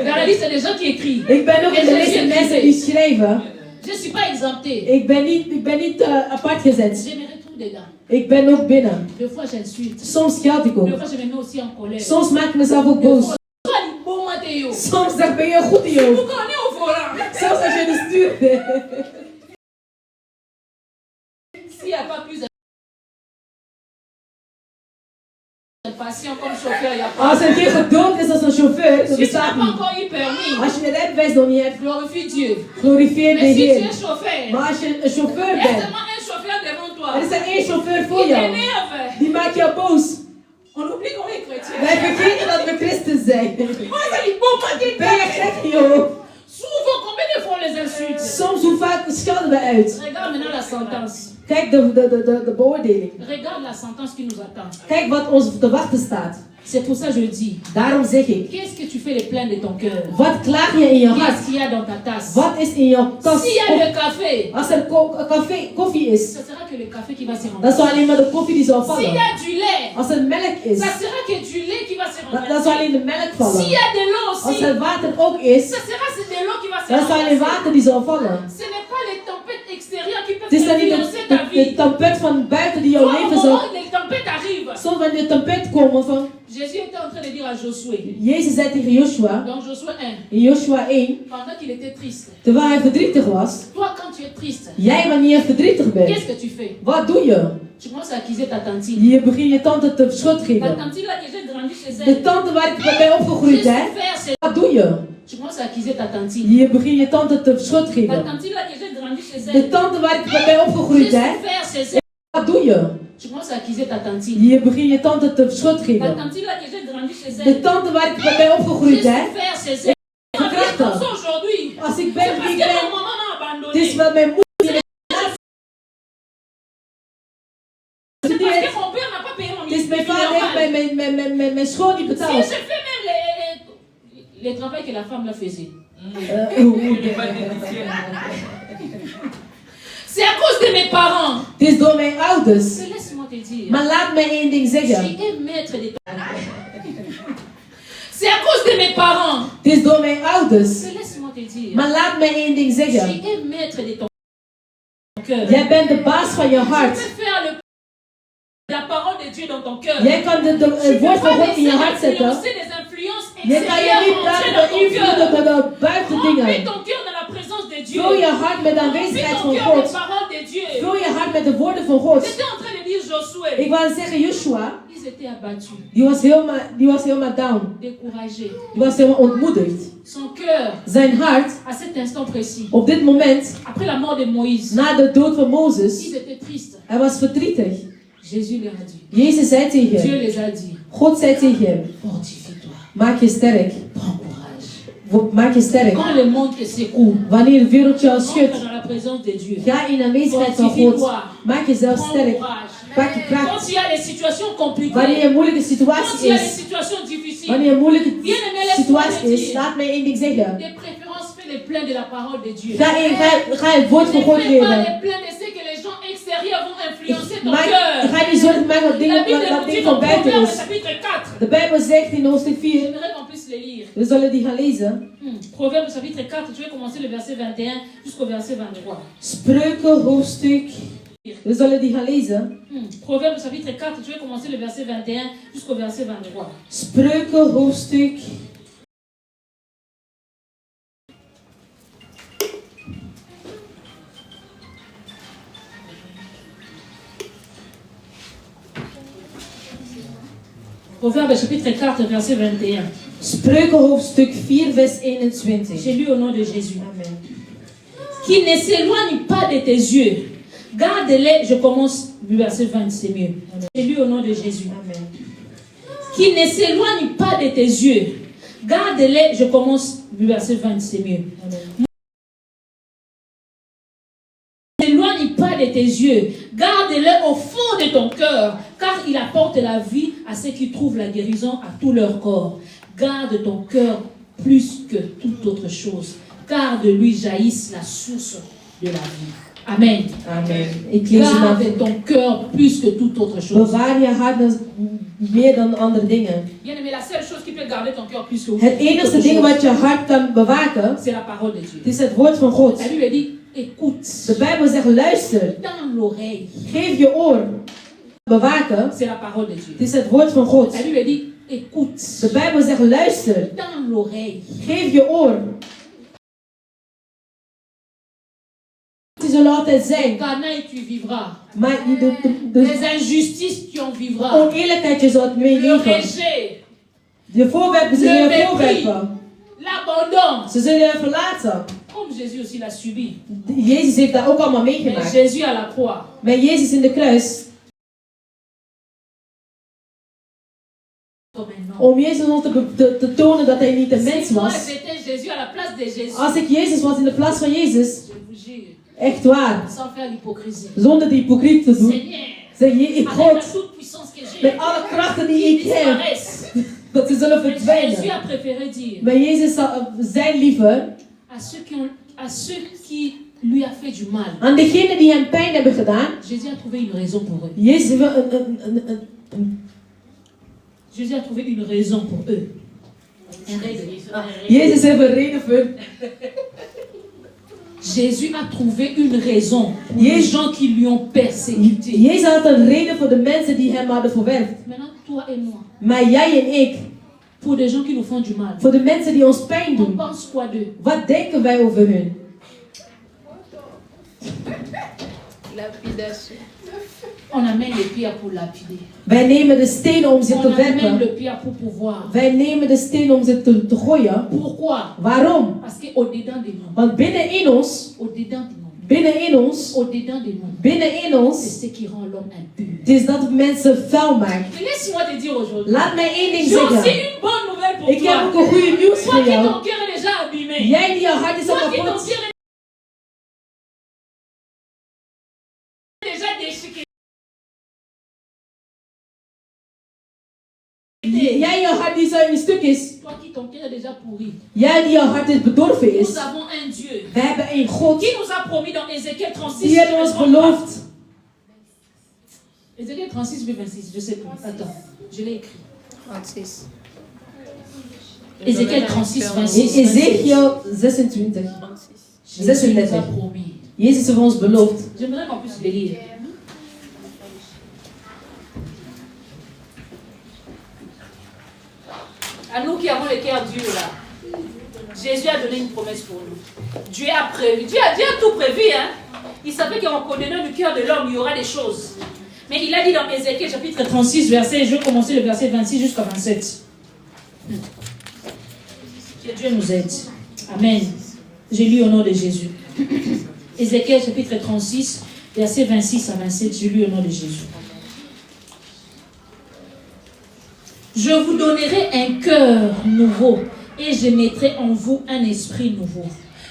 Dans la liste des gens qui écrivent. Ik ben ook in de lijst van mensen die schrijven. Je ne suis pas exempté. Ik ben niet apart gezet. Je me retrouve dedans. Ik ben ook binnen. Des fois j'insulte. Soms scheld ik ook. Des fois je me mets aussi en colère. Soms maak ik mezelf ook Des boos. fois, bon Mathéo. Soms zeg ik, ben je goed in je Vous hoofd. connaissez au volant. Zelfs als je de stuurde. S'il n'y a pas plus de passion comme chauffeur, il n'y a pas. Als er geen geduld is als een chauffeur, dan Si tu n'as bestaat pas niet. encore eu permis, Als je een rijbewijs nog niet hebt, glorifie Dieu. glorifieer de Mais si tu Heer. es chauffeur, Maar als je een chauffeur il y a bent, seulement un chauffeur devant toi. er is er één chauffeur voor Il jou. t'énerve. Die maakt jou boos. On oublie qu'on est chrétien. Wij vergeten dat we christen zijn. Moi, ça dit bon Mathéo. Ben je gek in je hoofd? Souvent, combien de fois on les insulte? Soms, hoe vaak schelden we uit? Regarde maintenant la sentence. Kijk de beoordeling. Regarde la sentence qui nous attend. Kijk wat ons te wachten staat. C'est pour ça que je dis, Daarom zeg ik, qu'est-ce que tu fais les plaintes de ton cœur? wat klaag je in je hart? Qu'est-ce qu'il y a dans ta tasse? Wat is in jouw tas? S'il y a le café, Als er koffie is, ce sera que le café qui va se dan remplacer. zal alleen maar de koffie die zal S'il y vallen. a du lait, Als er melk is, ça sera que du lait qui va se dan zal remplacer. alleen de melk S'il vallen. y a de l'eau Als aussi, er water ook is, ce sera de l'eau qui va se dan zal alleen remplacer. water die zal vallen. Ce n'est pas les tempêtes extérieures qui Het is dan peuvent niet influencer ta de vie. tempet van buiten die jouw Toi, au leven zal... moment où les tempêtes arrivent, Soms wanneer de tempet komen van... Jésus était en train de dire à Josué, Jezus zei tegen Joshua, dans Josué 1, in Joshua 1, pendant qu'il était triste, terwijl hij verdrietig was, toi quand tu es triste, jij wanneer je verdrietig bent, qu'est-ce que tu fais? wat doe je? Tu commences à accuser ta tantine. Je begint je tante te schuld Ta geven. tantine là que j'ai grandi chez De elle. tante waar ik bij opgegroeid J'ai ben, souffert chez wat doe je? Tu commences à accuser ta tantine. Je begint je tante te schuld Ta geven. tantine là que j'ai grandi chez De elle. tante waar ik bij J'ai opgegroeid ben, souffert chez elle. wat doe je? Tu commences à accuser ta tantine. Je begint je tante te schuld Ta geven. tantine là que j'ai grandi chez De elle. tante waar ik bij J'ai opgegroeid ben, souffert chez elle. Comme verkrachten. ça aujourd'hui. Als ik C'est ben parce wie ik que ben, mon maman m'a het is abandonné. wat mijn moeder C'est parce studeert. que mon père n'a pas payé mon Het is mijn vader heeft mijn school niet Si betaald. je fais même les travaux que la femme là faisait. C'est à cause de mes parents. Het is door mijn ouders. Mais laisse-moi te dire. Maar laat me één ding zeggen. Tu es maître de ta C'est à cause de mes parents. Het is door mijn ouders. Mais laisse-moi te dire. Maar laat me één ding Tu zeggen. es maître de ton cœur. Jij bent de baas van je Tu hart. peux faire la parole de Dieu dans ton cœur. Jij kan het Tu woord peux van pas God in je hart laisser zetten. influencer des influences Je kan je extérieures niet entrer laten dans ton beïnvloeden cœur. door de buitendingen. Remplis ton cœur dans la présence de Dieu. Vul je hart met de Remplis aanwezigheid ton van cœur des God. paroles de Dieu. Vul je hart met de woorden van God. J'étais en train de dire Josué. Ik wou zeggen, Joshua, Ils étaient abattus, die was helemaal down. découragés. Die was helemaal ontmoedigd. Son cœur, Zijn hart, à cet instant précis, op dit moment, après la mort de Moïse, na de dood van Mozes, ils étaient tristes. hij was verdrietig. Jésus leur a dit, Jezus zei tegen Dieu hem, les a dit, God zei tegen hem, fortifie-toi, maak je sterk. prends courage. Maak je sterk. Quand le monde te secoue, Wanneer de wereld jou entre schudt, dans la présence de Dieu. ga in de aanwezigheid van God. Maak jezelf Prends sterk. courage. Pak je kracht. Quand il y a des situations Wanneer compliquées, een moeilijke quand situatie il y a des is, situations difficiles, wanneer een moeilijke bien-aimé, laisse-moi situatie te is, dire, laat mij één ding zeggen. de préférence, fais les pleins de la parole de Dieu. Ga het woord Ne van God fais pas leren. les pleins de ce que les gens extérieurs vont influencer ton Maar cœur. ga niet zorgen maken wat La dingen Bible wat nous dit ding dans van buiten Proverbes is. chapitre 4. De Bijbel zegt in hoofdstuk 4, J'aimerais qu'on puisse les lire. we zullen die gaan lezen. Proverbes chapitre 4, je vais commencer le verset 21 jusqu'au verset 23. Spreuken hoofdstuk, we zullen die gaan lezen. Proverbes chapitre 4, je vais commencer le verset 21 jusqu'au verset 23. Spreuken hoofdstuk. Proverbes chapitre 4, verset 21. Spreuken hoofdstuk 4, vers 21. J'ai lu au nom de Jésus. Amen. Qui ne s'éloigne pas de tes yeux Garde-les, je commence du verset 20, c'est mieux. J'ai lu au nom de Jésus. Amen. Qui ne s'éloigne pas de tes yeux. Garde-les, je commence du verset 20, c'est mieux. Ne s'éloigne pas de tes yeux. Garde-les au fond de ton cœur, car il apporte la vie à ceux qui trouvent la guérison à tout leur corps. Garde ton cœur plus que toute autre chose, car de lui jaillisse la source de la vie. Amen. Amen. Ik lees het Garde ton cœur plus que toute autre chose. Bewaar je hart meer dan andere dingen. Bien aimé, la seule chose qui peut garder ton cœur plus que Het enige ding wat je hart kan bewaken, c'est la parole de Dieu. het is het woord van God. La Bible dit, écoute De Bijbel zegt luister, dans l'oreille. geef je oor. Bewaken, C'est la parole de Dieu. het is het woord van God. La Bible dit, écoute De Bijbel zegt luister, dans l'oreille. geef je oor. Die zullen altijd zijn, Canaille, tu vivras. maar de Les injustices, tu en vivras. oneerlijkheid je zult mee Le leven. rejet, Je voorwerpen zullen Le je mépris. voorwerpen. l'abandon. Ze zullen je verlaten. Comme Jésus aussi l'a subi. Jezus heeft dat ook allemaal Mais meegemaakt. Jésus à la croix. Met Jezus in de kruis, Comme un homme. om Jezus ons te tonen dat hij niet een mens Si moi was. j'étais Jésus à la place de Jésus, Als ik Jezus was in de plaats van Jezus, je vous jure, echt waar, sans faire l'hypocrisie. zonder die hypocriet te doen, Seigneur, zeg je, avec la God, toute puissance que j'ai, met alle krachten die qu'ils ik heb, disparaissent. dat ze zullen Mais Jésus verdwijnen. a préféré dire Maar Jezus zijn liever à ceux qui lui a fait du mal. aan degenen die hem pijn hebben gedaan. Jésus a trouvé une raison pour eux. Jezus heeft Jésus a trouvé une raison pour eux. Un raison. Jezus heeft een reden voor. Jésus a trouvé une raison pour les gens qui lui ont persécuté. Jezus had een reden voor de mensen die hem hadden verwerpt. Maintenant, toi et moi, Maar jij en ik, pour des gens qui nous font du mal, voor de mensen die ons pijn on doen, pense quoi d'eux? wat denken wij over hun? Lapidation. On amène les pierres pour lapider. Wij nemen de stenen om ze On te amène werpen. le pierre pour pouvoir. Wij nemen de stenen om ze te gooien. Pourquoi? Waarom? Parce qu'au-dedans de nous, Want binnenin ons, au-dedans de nous, binnenin ons, au-dedans de nous, binnenin c'est ons, ce qui rend l'homme impur. het is dat mensen vuil maken. Mais laisse-moi te dire aujourd'hui, Laat mij één ding j'ai aussi zeggen. une bonne nouvelle pour Ik heb toi. ook een goede nieuws Toi voor qui jou. ton cœur est déjà abîmé. Jij die je hart is Toi al qui ton kapot. cœur est déjà déchiqueté. Jij je hart die zo in stuk is. Toi qui ton cœur est déjà pourri. Jij die je hart is bedorven is. Nous avons un Dieu We hebben een God qui nous a promis dans Ézéchiel 36. die heeft ons beloofd. Ézéchiel 36, verset 26, je sais plus. Attends, je l'ai écrit. 36. Ézéchiel 36, In 26. Ezekiel 26. 36. Jésus nous a promis. Jezus heeft ons beloofd. J'aimerais qu'on puisse le lire. À nous qui avons le cœur dur là, Jésus a donné une promesse pour nous. Dieu a prévu. Dieu a tout prévu. Hein? Il savait qu'en connaissant le cœur de l'homme, il y aura des choses. Mais il a dit dans Ézéchiel chapitre 36, verset, je vais commencer le verset 26 jusqu'à 27. Que Dieu nous aide. Amen. J'ai lu au nom de Jésus. Ézéchiel chapitre 36, verset 26 à 27, j'ai lu au nom de Jésus. Je vous donnerai un cœur nouveau et je mettrai en vous un esprit nouveau.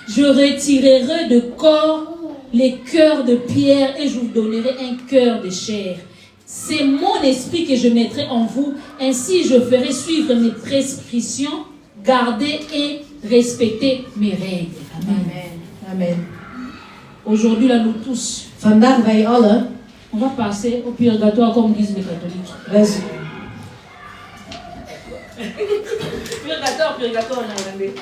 Je retirerai de corps les cœurs de pierre et je vous donnerai un cœur de chair. C'est mon esprit que je mettrai en vous. Ainsi je ferai suivre mes prescriptions, garder et respecter mes règles. Amen. Amen. Aujourd'hui, là, nous tous, Vandaag wij allen. on va passer au purgatoire comme disent les catholiques. Wij- Purgatoire en néerlandais.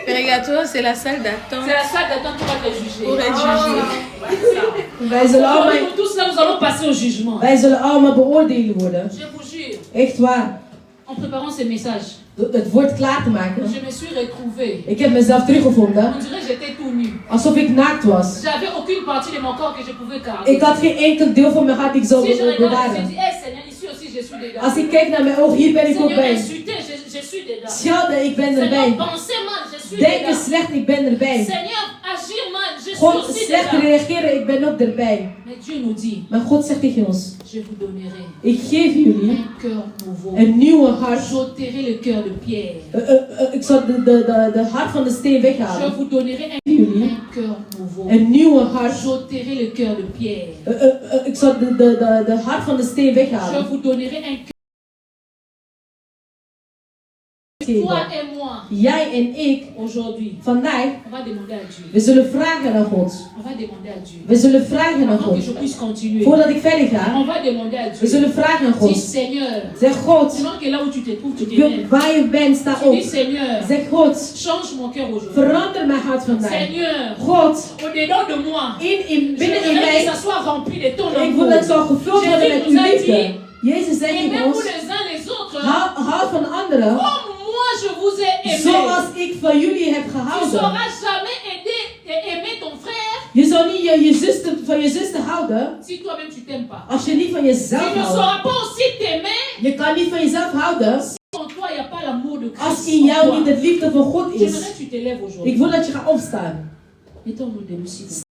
Purgatoire, c'est la salle d'attente C'est la salle d'attente pour être jugé. pour être jugé. Wij zullen allemaal, Nous tous là, nous allons passer au jugement. wij zullen allemaal beoordeeld worden. Je vous jure, Echt waar. en préparant ces messages, Het woord klaar te maken. je me suis retrouvée. Ik heb mezelf teruggevonden. On dirait que j'étais tout nu. Alsof ik naakt was. J'avais aucune partie de mon corps que je pouvais garder. Ik had geen enkel deel van mijn hart die ik zou Si je regarde, je bewaren. dis, hey Seigneur, ici aussi je suis dedans. Als ik kijk naar mijn ogen, hier ben ik ook Seigneur, bij. insulté, je suis dedans. Schelden, ik ben Seigneur, erbij. pensez mal, je suis Denken dedans. slecht, ik ben erbij. Seigneur, agir mal, je suis God aussi slecht là. reageren, ik ben ook erbij. Mais Dieu nous dit, Maar God zegt tegen ons, je vous donnerai ik geef jullie un cœur nouveau. een nieuwe hart. J'ôterai le cœur de pierre. Ik zal de hart van de steen Je weghalen. vous donnerai Jullie un cœur nouveau. een nieuwe hart. J'ôterai le cœur de pierre. Ik zal de hart van de steen Je weghalen. vous donnerai un cœur. Toi et moi, Jij en ik, aujourd'hui, vandaag, on va demander à Dieu. we zullen vragen aan God. On va demander à Dieu. We zullen vragen aan Avant que God. je puisse continuer, Voordat ik verder ga, on va demander à we Dieu. zullen vragen aan Dis God. Seigneur, Zeg God, selon que là où tu te trouves, tu te lèves. waar je bent, sta Tu op. dis Seigneur, Zeg God, change mon cœur aujourd'hui. verander mijn hart vandaag. Seigneur, God, au-dedans de moi, binnen in je veux que mij, ça soit rempli de ton ik amour. wil dat zo gevuld worden met uw liefde. Jezus zei tegen Aimez-vous ons, les uns les autres houd van anderen comme moi je vous ai aimé. zoals ik van jullie heb Tu gehouden. sauras jamais aimer ton frère Je zal niet van je zuster houden si toi-même tu t'aimes pas. als je niet van Tu jezelf ne houdt. sauras pas aussi t'aimer Je kan niet van jezelf houden si en toi il n'y a pas l'amour de als Christ in en jou toi. niet de liefde van God is. J'aimerais que tu te lèves aujourd'hui. Ik wil dat je gaat opstaan. Mettons-nous debout s'il vous plaît.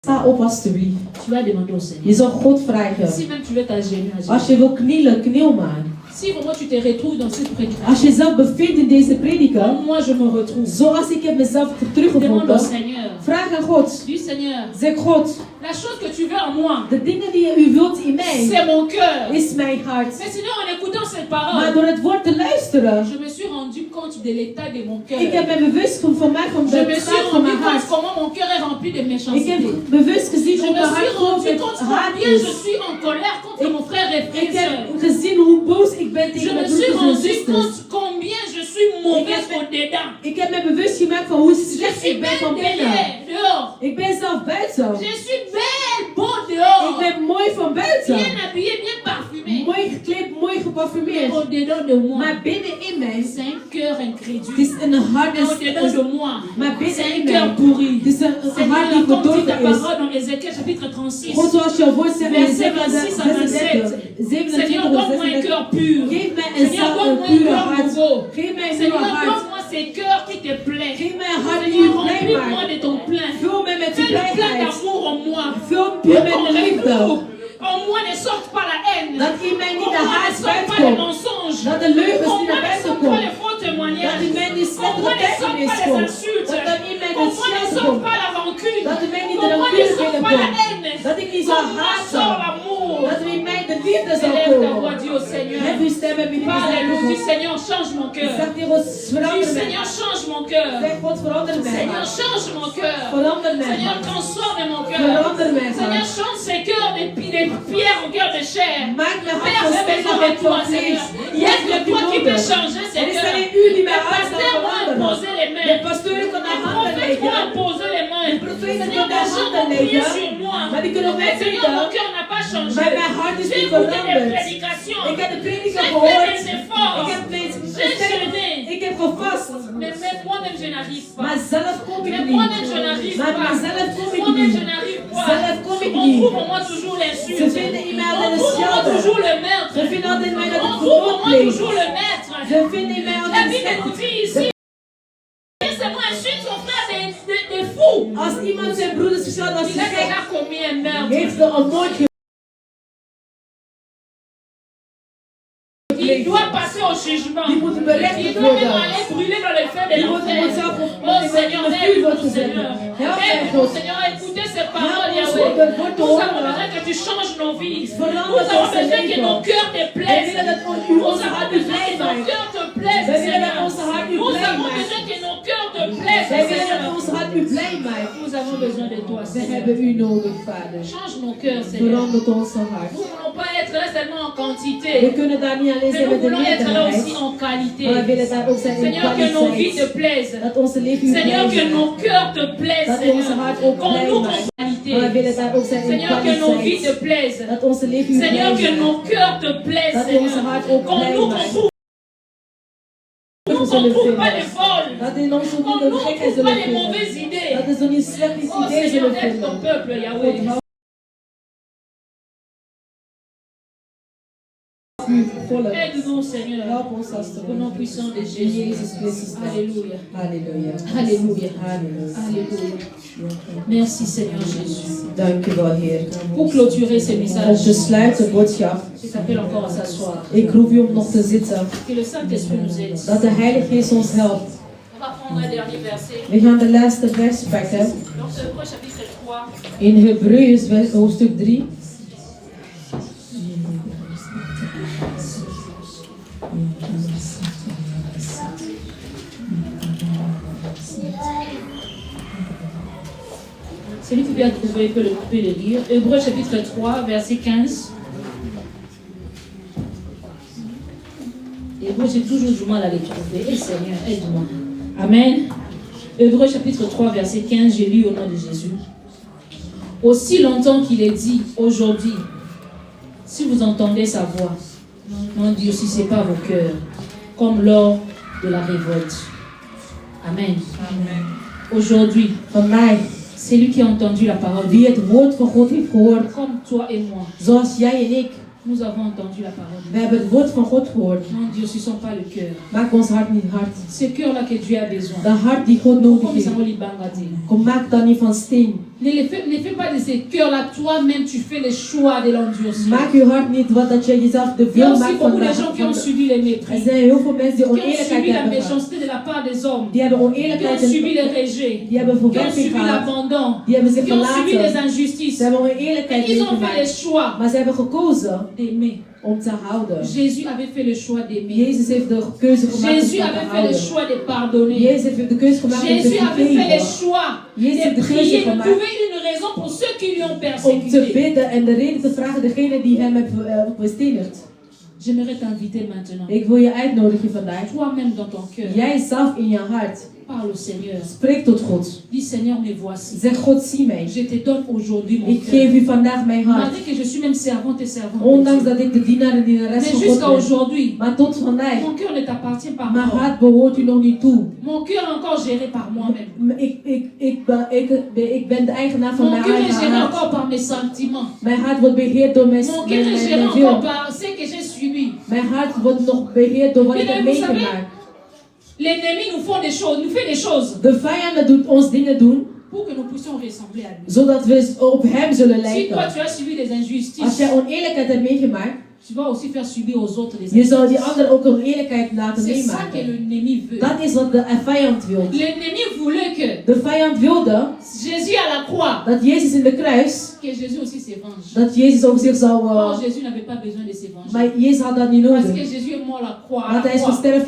Sta op alstublieft. Tu vas demander au Je Seigneur. zal God vragen. Si même tu veux t'agenouiller, Als je wil knielen, kniel maar. si vraiment tu te retrouves dans cette prédication, Als je jezelf bevindt in deze prediker, comme moi je me retrouve, zoals ik heb mezelf demande au teruggevonden, Seigneur. vraag aan God. Dis Seigneur, Zeg God, la chose que tu veux en moi, de dingen die u wilt in mij, c'est mon cœur. is mijn hart. Mais sinon, en écoutant cette Maar parole, door het woord te luisteren, je me suis rendu compte de l'état de mon cœur. ik heb me bewust van mij, van Je de me suis staat van rendu mijn compte hart. comment mon cœur est rempli de Ik méchanceté. heb bewust gezien Je hoe me mijn suis hart vol rendu met compte haat combien is. je suis en colère contre mon frère et Ik frère. heb gezien hoe boos ik ben Je tegen me mijn suis broers en rendu zusters. compte combien je suis mauvaise au dedans. Ik heb me bewust gemaakt van hoe Je slecht suis ik ben van belle binnen. dehors. Ik ben zelf buiten. Je suis belle, beau Ik dehors. ben mooi van buiten. Bien habillée, bien parfumée. Mooi gekleed, mooi Mais geparfumeerd. au dedans de moi, Maar binnenin mij, c'est un cœur het incrédule. is een hart, Mais au dedans de moi, maar c'est un binnenin cœur mij, pourri. het is een hart Seigneur, die comme dit ta verdorven is. parole dans Ézéchiel chapitre 36. God, zoals jouw woord zegt in Verset 26 à 27. 27, Seigneur, donne-moi un 26. cœur pur. Geef mij een Seigneur, zacht, een donne-moi un pure cœur hart. nouveau. Geef mij een Seigneur, nieuwe hart. donne-moi ces cœurs qui te plaisent. Geef mij een hart die Seigneur, u blij remplis-moi maakt. de ton plein. Vul mij met uw Fais le plein blijheid. d'amour en moi. Vul Pour puur met qu'on de liefde. retrouve. En moi ne sorte pas la haine. Dat in mij niet Pour de moi ne haat sorte pas les uitkomt. mensonges. Dat de leugens Pour niet moi naar ne buiten sorte pas komen. les faux Dat témoignages. in mij niet Pour slechte moi ne sorte betekenis pas les komt. insultes. Dat er in mij Pour de moi ne scheld sorte komt. pas la rancune. Dat in mij niet Pour de moi ne rancune sorte pas la binnenkomt. haine. Dat ik niet Pour zal moi haten. sort l'amour. Dat er in mij de liefde zal Élève ta voix, komen. dis au Seigneur. Heb uw stem en binnen Parle-nous, dis mij. Seigneur, change mon cœur. Zeg tegen ons, Dis verander mij. Seigneur, change mon cœur. Zeg God, verander mij. Seigneur, change mon cœur. Verander mij. Seigneur, transforme mon cœur. Verander mij. Seigneur, change ces cœurs de pierre en cœur de chair. Maak mijn hart Père, van j'ai steen besoin en de hart toi, van Seigneur. vlees. Il y a que toi qui peux changer ces Er is cœurs. alleen u die mijn Les hart zal pasteurs m'ont veranderen. imposé les De mains. pastoren Les kunnen handen prophètes m'ont leggen. imposé les mains. Profeten Seigneur, kunnen des gens handen ont prié leggen. sur moi. Maar die kunnen Mais mij Seigneur, mon bidden. cœur n'a pas changé. Maar mijn hart is J'ai niet écouté des veranderd. prédications. Ik heb de prediker J'ai gehoord. fait des efforts. Ik heb mijn J'ai jeûné. ik heb gevast. Mais moi-même, je n'arrive pas. Maar zelf kom ik Mais niet. moi-même, je n'arrive Maar pas. zelf kom ik Moi-même, niet. je n'arrive pas. Zelf kom ik On niet. trouve en moi toujours l'insulte. Ze vinden in mij On altijd een trouve en moi schade. toujours le meurtre. Ze vinden altijd in mij dat On ik trouve en vermoord moi pleeg. toujours le maître. Ze vinden in mij La altijd Bible nous slecht. dit ici, laissez-moi insulte son frère des fous. Als iemand zijn broeders verschilt als Il ze a gek, déjà commis un meurtre. heeft ze een moord Il doit passer au jugement. Die moet berecht Il doit même worden. aller brûler dans le feu de Die moet l'enfer. zelf Oh Seigneur, aide-nous Seigneur. Help mij Aide-nous God. Seigneur à écouter ces paroles Help ons Yahweh. om het woord te Nous avons horen. besoin que tu changes nos vies. Nous Verander avons ons besoin que leven. nos cœurs te Wij plaisent. willen dat Nous u ons avons hart u besoin blij que nos maakt. cœurs te plaisent Wij willen Seigneur. dat ons hart u Nous blij avons maakt. besoin que nos cœurs te plaisent Wij willen Seigneur. dat ons hart u blij maakt. Nous avons besoin de toi We Seigneur. hebben u nodig, Vader. Change nos cœurs Seigneur. Verander ons hart. Nous ne voulons pas être là seulement en We quantité. kunnen daar niet alleen Mais zijn nous met de voulons être là aussi meerderheid, en qualité. maar we willen daar ook zijn in Seigneur, que nos vies te kwaliteit. plaisent. Dat onze leven u Seigneur, que blij nos maakt. cœurs te plaisent, Dat onze Seigneur. hart ook Qu'on blij nous en maakt. qualité. Maar we willen daar ook zijn in Seigneur, que nos vies te kwaliteit. plaisent. Dat onze leven u Seigneur, que blij nos maakt. cœurs te plaisent, Dat onze Seigneur. hart ook Qu'on blij nous maakt. trouve Dat we qu'on zullen trouve pas de vinden. vol. Dat in ons Qu'on niet de nous gekheid trouve zullen pas de vinden. mauvaises idées. Dat we zo niet slecht Oh idee Seigneur, zullen aide ton vinden. peuple, Yahweh. Volk. Aide-nous, Seigneur. Help ons dat te Au nom doen. puissant de In Jésus. Jezus Christus naam. Alléluia. Halleluja. Alléluia. Halleluja. Alléluia. Merci Seigneur Jésus. Dank u wel, Heer. Pour clôturer ce Om message, te sluiten, boodschap. je t'appelle encore à s'asseoir. Ik roep u om nog te zitten. Que le Saint-Esprit nous aide. Dat de Heilige Geest ons helpt. On va prendre un dernier verset. We gaan de laatste vers pakken. Dans Hébreux chapitre 3. In Hebreeën hoofdstuk 3. Celui qui vient trouver peut le lire. Hébreux chapitre 3, verset 15. Hébreux, j'ai toujours du mal à les trouver. Et Seigneur, aide-moi. Amen. Hébreux chapitre 3, verset 15, j'ai lu au nom de Jésus. Aussi longtemps qu'il est dit aujourd'hui, si vous entendez sa voix, n'endurcissez pas vos cœurs, comme lors de la révolte. Amen. Amen. Aujourd'hui, vandaag, C'est lui qui a entendu la parole de wie Dieu. het woord van God heeft gehoord, Comme toi et moi, zoals jij en ik, nous avons entendu la parole de we Dieu. hebben het woord van God gehoord. N'endurcissons pas le cœur. Maak ons hart niet hard. Ce cœur-là que Dieu a besoin. Dat hart die God nodig Comme ça, heeft. on lit Bangadi. Kom, maak dat niet van steen. Ne fais pas de ces cœurs-là, toi-même, tu fais le choix de l'endurcir. Maak je hart niet wat dat je jezelf te Il y a veel aussi maakt beaucoup van de de gens qui ont hart. subi les Er mépris, zijn heel veel mensen die qui ont oneerlijkheid subi la hebben gehad. méchanceté de la part des hommes, Die hebben qui ont oneerlijkheid subi les en rejets, die hebben qui ont verwerping subi gehad. l'abandon, Die hebben zich qui ont subi les verlaten. injustices. Ze hebben Et oneerlijkheid ils ont fait le meegemaakt. choix Maar ze hebben gekozen d'aimer. om te houden. Jésus avait fait le choix d'aimer. Jezus heeft de keuze gemaakt om Jésus te avait fait le houden. choix de pardonner. Jezus heeft de keuze gemaakt om te Jésus avait fait le vergeven. choix Jezus heeft de de keuze prier, de gemaakt trouver une raison pour ceux qui lui ont om te persécuté. bidden en de reden te vragen degene die hem heeft bestenigd. J'aimerais t'inviter maintenant. Ik wil je uitnodigen vandaag. Toi-même dans ton cœur, Jij zelf in je hart. parle au Seigneur. Spreek tot God. Dis Seigneur, me voici. Zeg God, zie mij. Je te donne aujourd'hui mon Ik cœur. geef u vandaag mijn hart. Malgré que je suis même servante et servante. Ondanks dat ik de dienaar en dienares Mais van jusqu'à God ben. aujourd'hui, Maar tot vandaag. mon cœur ne t'appartient pas Mijn encore. hart behoort u nog niet toe. Mon cœur est encore géré par moi-même. Ik ben de eigenaar van Mon mijn cœur est eigen géré hart. encore par mes sentiments. Mijn hart wordt beheerd door mijn Mon cœur est géré encore wil. par ce que j'ai subi. Mijn hart wordt nog beheerd door wat ik heb Vous savez, meegemaakt. l'ennemi nous fait des choses De vijanden doet ons dingen doen, pour que nous puissions ressembler à lui. zodat we op hem zullen Si toi lijken. tu as subi des Als injustices, jij oneerlijkheid hebt meegemaakt, tu vas aussi faire subir aux autres des je zal die injustices. anderen ook oneerlijkheid laten C'est ça que meemaken. l'ennemi veut. Dat is wat de vijand wil. L'ennemi voulait que De vijand wilde Jésus à la croix, dat Jezus in de kruis, que Jésus aussi s'évenge. dat Jezus over zich zou... Or, Jésus n'avait pas besoin de s'évanger. maar Jezus had dat niet Parce que nodig. Jésus est mort à la croix. Want hij is gestorven